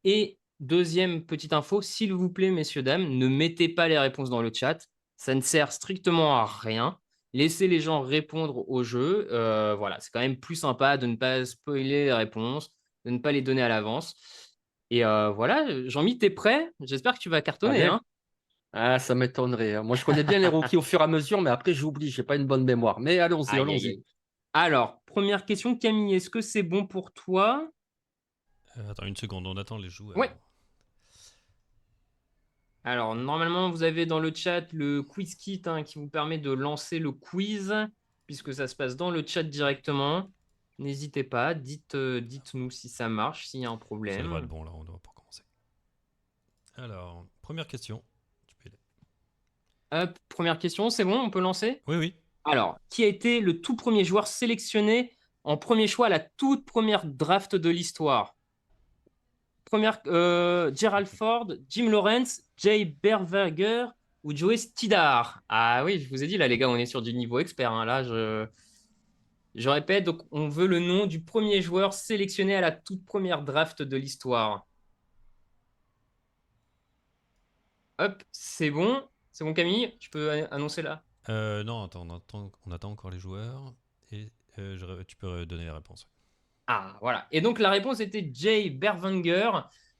Et deuxième petite info, s'il vous plaît, messieurs, dames, ne mettez pas les réponses dans le chat. Ça ne sert strictement à rien. Laissez les gens répondre au jeu. Voilà, c'est quand même plus sympa de ne pas spoiler les réponses, de ne pas les donner à l'avance. Et voilà, Jean-Mi, t'es prêt? J'espère que tu vas cartonner, Allez. hein. Ah, ça m'étonnerait, hein. Moi, je connais bien les rookies au fur et à mesure, mais après, j'oublie, j'ai pas une bonne mémoire. Mais allons-y, Aïe, aïe, allons-y. aïe. Alors, première question, Camille, est-ce que c'est bon pour toi? Attends une seconde, on attend les Ouais. joueurs. Alors, normalement, vous avez dans le chat le quiz kit, hein, qui vous permet de lancer le quiz, puisque ça se passe dans le chat directement. N'hésitez pas, dites-nous si ça marche, s'il y a un Ça devrait être problème. bon là, on doit pour commencer. Alors, première question. Tu peux y aller. Hop, première question, c'est bon, on peut lancer? Oui, oui. Alors, qui a été le tout premier joueur sélectionné en premier choix à la toute première draft de l'histoire? Gerald Ford, Jim Lawrence, Jay Berwager ou Joey Stidhar. Ah oui, je vous ai dit, là, les gars, on est sur du niveau expert, hein. Là, je répète, donc on veut le nom du premier joueur sélectionné à la toute première draft de l'histoire. Hop, c'est bon. C'est bon, Camille? Tu peux annoncer là? Non, attends, on attend encore les joueurs. Et tu peux donner la réponse. Ah, voilà. Et donc, la réponse était Jay Berwanger.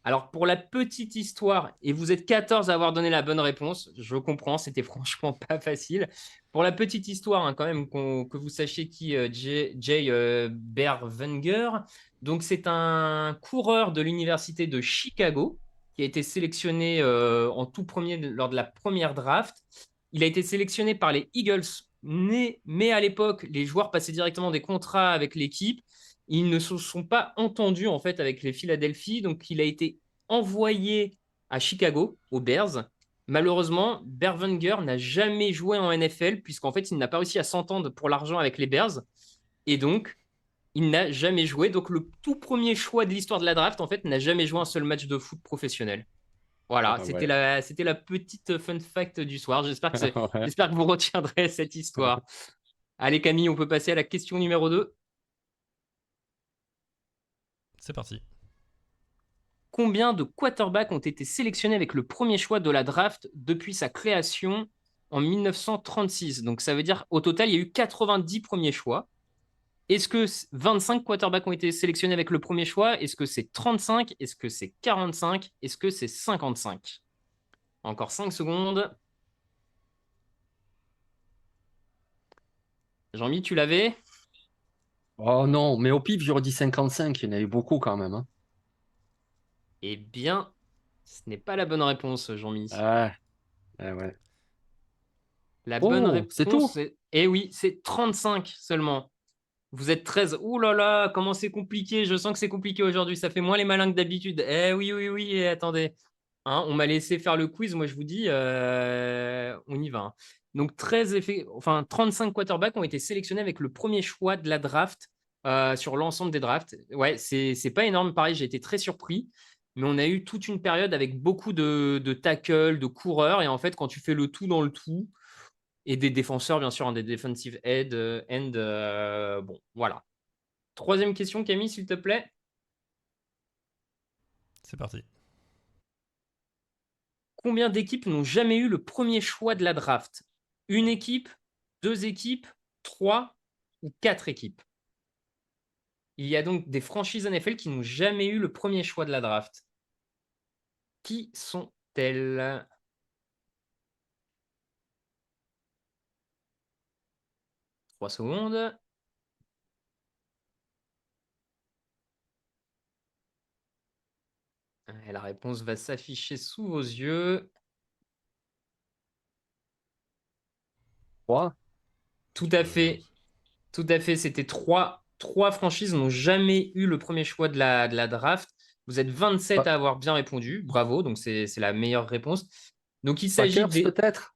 Alors, pour la petite histoire, et vous êtes 14 à avoir donné la bonne réponse, je comprends, c'était franchement pas facile. Pour la petite histoire, hein, quand même, que vous sachiez qui Jay Berwanger. Donc, c'est un coureur de l'université de Chicago qui a été sélectionné en tout premier lors de la première draft. Il a été sélectionné par les Eagles, mais à l'époque, les joueurs passaient directement des contrats avec l'équipe. Ils ne se sont pas entendus en fait avec les Philadelphie, donc il a été envoyé à Chicago, aux Bears. Malheureusement, Berwanger n'a jamais joué en NFL puisqu'en fait, il n'a pas réussi à s'entendre pour l'argent avec les Bears. Et donc, il n'a jamais joué. Donc, le tout premier choix de l'histoire de la draft, en fait, n'a jamais joué un seul match de foot professionnel. Voilà, Ah c'était ouais. la petite fun fact du soir. Ouais. J'espère que vous retiendrez cette histoire. Allez, Camille, on peut passer à la question numéro 2. C'est parti. Combien de quarterbacks ont été sélectionnés avec le premier choix de la draft depuis sa création en 1936? Donc, ça veut dire au total, il y a eu 90 premiers choix. Est-ce que 25 quarterbacks ont été sélectionnés avec le premier choix? Est-ce que c'est 35? Est-ce que c'est 45? Est-ce que c'est 55? Encore 5 secondes. Jean-Mi, tu l'avais? Oh non, mais au pif, j'aurais dit 55. Il y en a eu beaucoup quand même, hein. Eh bien, ce n'est pas la bonne réponse, Jean-Mi. Ah, ouais. La bonne Oh, c'est réponse, tout. c'est... Eh oui, c'est 35 seulement. Vous êtes 13. Ouh là là, comment c'est compliqué. Je sens que c'est compliqué aujourd'hui. Ça fait moins les malins que d'habitude. Eh oui, oui, oui, attendez. Hein, on m'a laissé faire le quiz. Moi, je vous dis, on y va. Hein. Donc, 35 quarterbacks ont été sélectionnés avec le premier choix de la draft sur l'ensemble des drafts. Ouais, c'est pas énorme. Pareil, j'ai été très surpris. Mais on a eu toute une période avec beaucoup de tackles, de coureurs. Et en fait, quand tu fais le tout dans le tout, et des défenseurs, bien sûr, hein, des defensive end. Bon, voilà. Troisième question, Camille, s'il te plaît. C'est parti. Combien d'équipes n'ont jamais eu le premier choix de la draft? Une équipe, deux équipes, trois ou quatre équipes? Il y a donc des franchises NFL qui n'ont jamais eu le premier choix de la draft. Qui sont-elles? 3 secondes. Et la réponse va s'afficher sous vos yeux. 3. Tout à fait. Tout à fait, c'était trois franchises n'ont jamais eu le premier choix de la draft. Vous êtes 27 à avoir bien répondu. Bravo, donc c'est la meilleure réponse. Donc il s'agit Packers, des peut-être?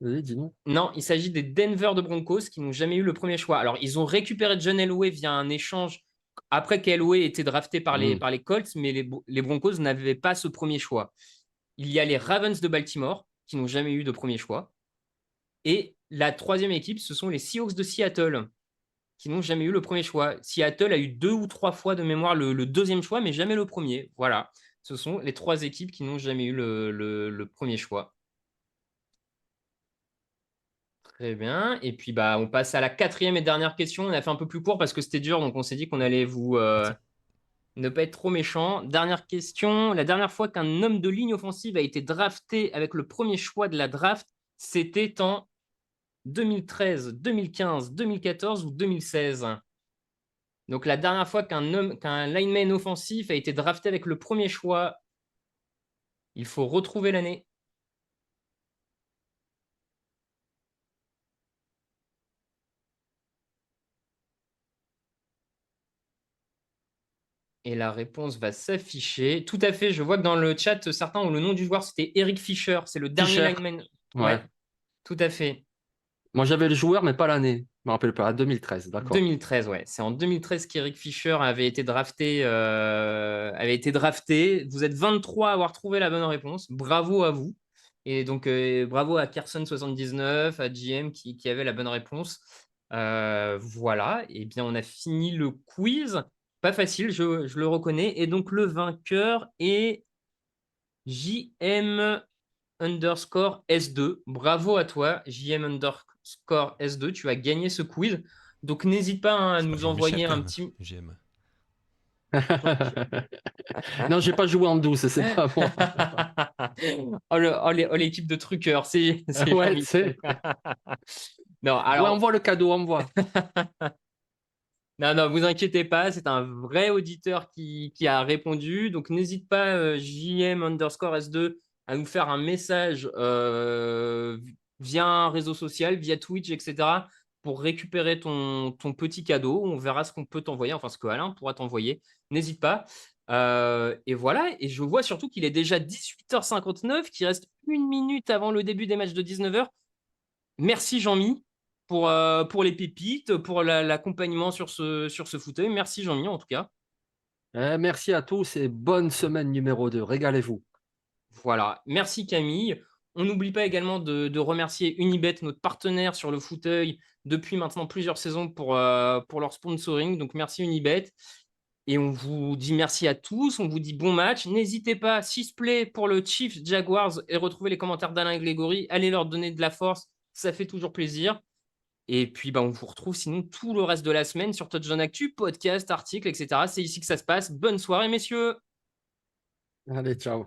Vas-y, dis-nous. non, il s'agit des Denver de Broncos qui n'ont jamais eu le premier choix. Alors ils ont récupéré John Elway via un échange après qu'Elway était drafté Hmm. par les Colts, mais les Broncos n'avaient pas ce premier choix. Il y a les Ravens de Baltimore qui n'ont jamais eu de premier choix. Et la troisième équipe, ce sont les Seahawks de Seattle qui n'ont jamais eu le premier choix. Seattle a eu 2 ou 3 fois de mémoire le deuxième choix, mais jamais le premier. Voilà. Ce sont les trois équipes qui n'ont jamais eu le premier choix. Très bien. Et puis, bah, on passe à la quatrième et dernière question. On a fait un peu plus court parce que c'était dur, donc on s'est dit qu'on allait vous Parti. ne pas être trop méchant. Dernière question. La dernière fois qu'un homme de ligne offensive a été drafté avec le premier choix de la draft, c'était en 2013, 2015, 2014 ou 2016? Donc la dernière fois qu'un lineman offensif a été drafté avec le premier choix, il faut retrouver l'année. Et la réponse va s'afficher. Tout à fait, je vois que dans le chat, certains ont le nom du joueur, c'était Eric Fisher. C'est le dernier Fischer. lineman. Ouais. Ouais, tout à fait. Moi, j'avais le joueur, mais pas l'année. Je me rappelle pas. 2013, d'accord. 2013, ouais. C'est en 2013 qu'Eric Fisher avait été drafté. Vous êtes 23 à avoir trouvé la bonne réponse. Bravo à vous. Et donc, bravo à Carson79, à JM qui avait la bonne réponse. Voilà. Et bien, on a fini le quiz. Pas facile, je le reconnais. Et donc, le vainqueur est JM underscore S2. Bravo à toi, JM underscore S2. Tu as gagné ce quiz. Donc, n'hésite pas hein, à C'est pas nous Jean-Michel envoyer quand un même. petit. J'aime. Jean-Michel. Non, j'ai pas joué en douce, c'est pas moi. Oh, l'équipe de truqueurs, c'est Ouais, tu Jean-Michel. sais. Non, Ouais, alors, envoie le cadeau, envoie. non, vous inquiétez pas, c'est un vrai auditeur qui a répondu. Donc, n'hésite pas, JM underscore S2, à nous faire un message via un réseau social, via Twitch, etc., pour récupérer ton petit cadeau. On verra ce qu'on peut t'envoyer, enfin ce que Alain pourra t'envoyer. N'hésite pas. Et voilà, et je vois surtout qu'il est déjà 18h59, qu'il reste 1 minute avant le début des matchs de 19h. Merci Jean-Mi pour les pépites, pour l'accompagnement sur ce fauteuil. Merci Jean-Mi en tout cas. Merci à tous et bonne semaine numéro 2. Régalez-vous. Voilà, merci Camille. On n'oublie pas également de remercier Unibet, notre partenaire sur le fauteuil depuis maintenant plusieurs saisons pour leur sponsoring. Donc merci Unibet. Et on vous dit merci à tous, on vous dit bon match. N'hésitez pas, s'il se plaît, pour le Chiefs Jaguars et retrouver les commentaires d'Alain et Grégory, allez leur donner de la force, ça fait toujours plaisir. Et puis on vous retrouve sinon tout le reste de la semaine sur Touchdown Actu, podcast, articles, etc. C'est ici que ça se passe. Bonne soirée messieurs. Allez, ciao.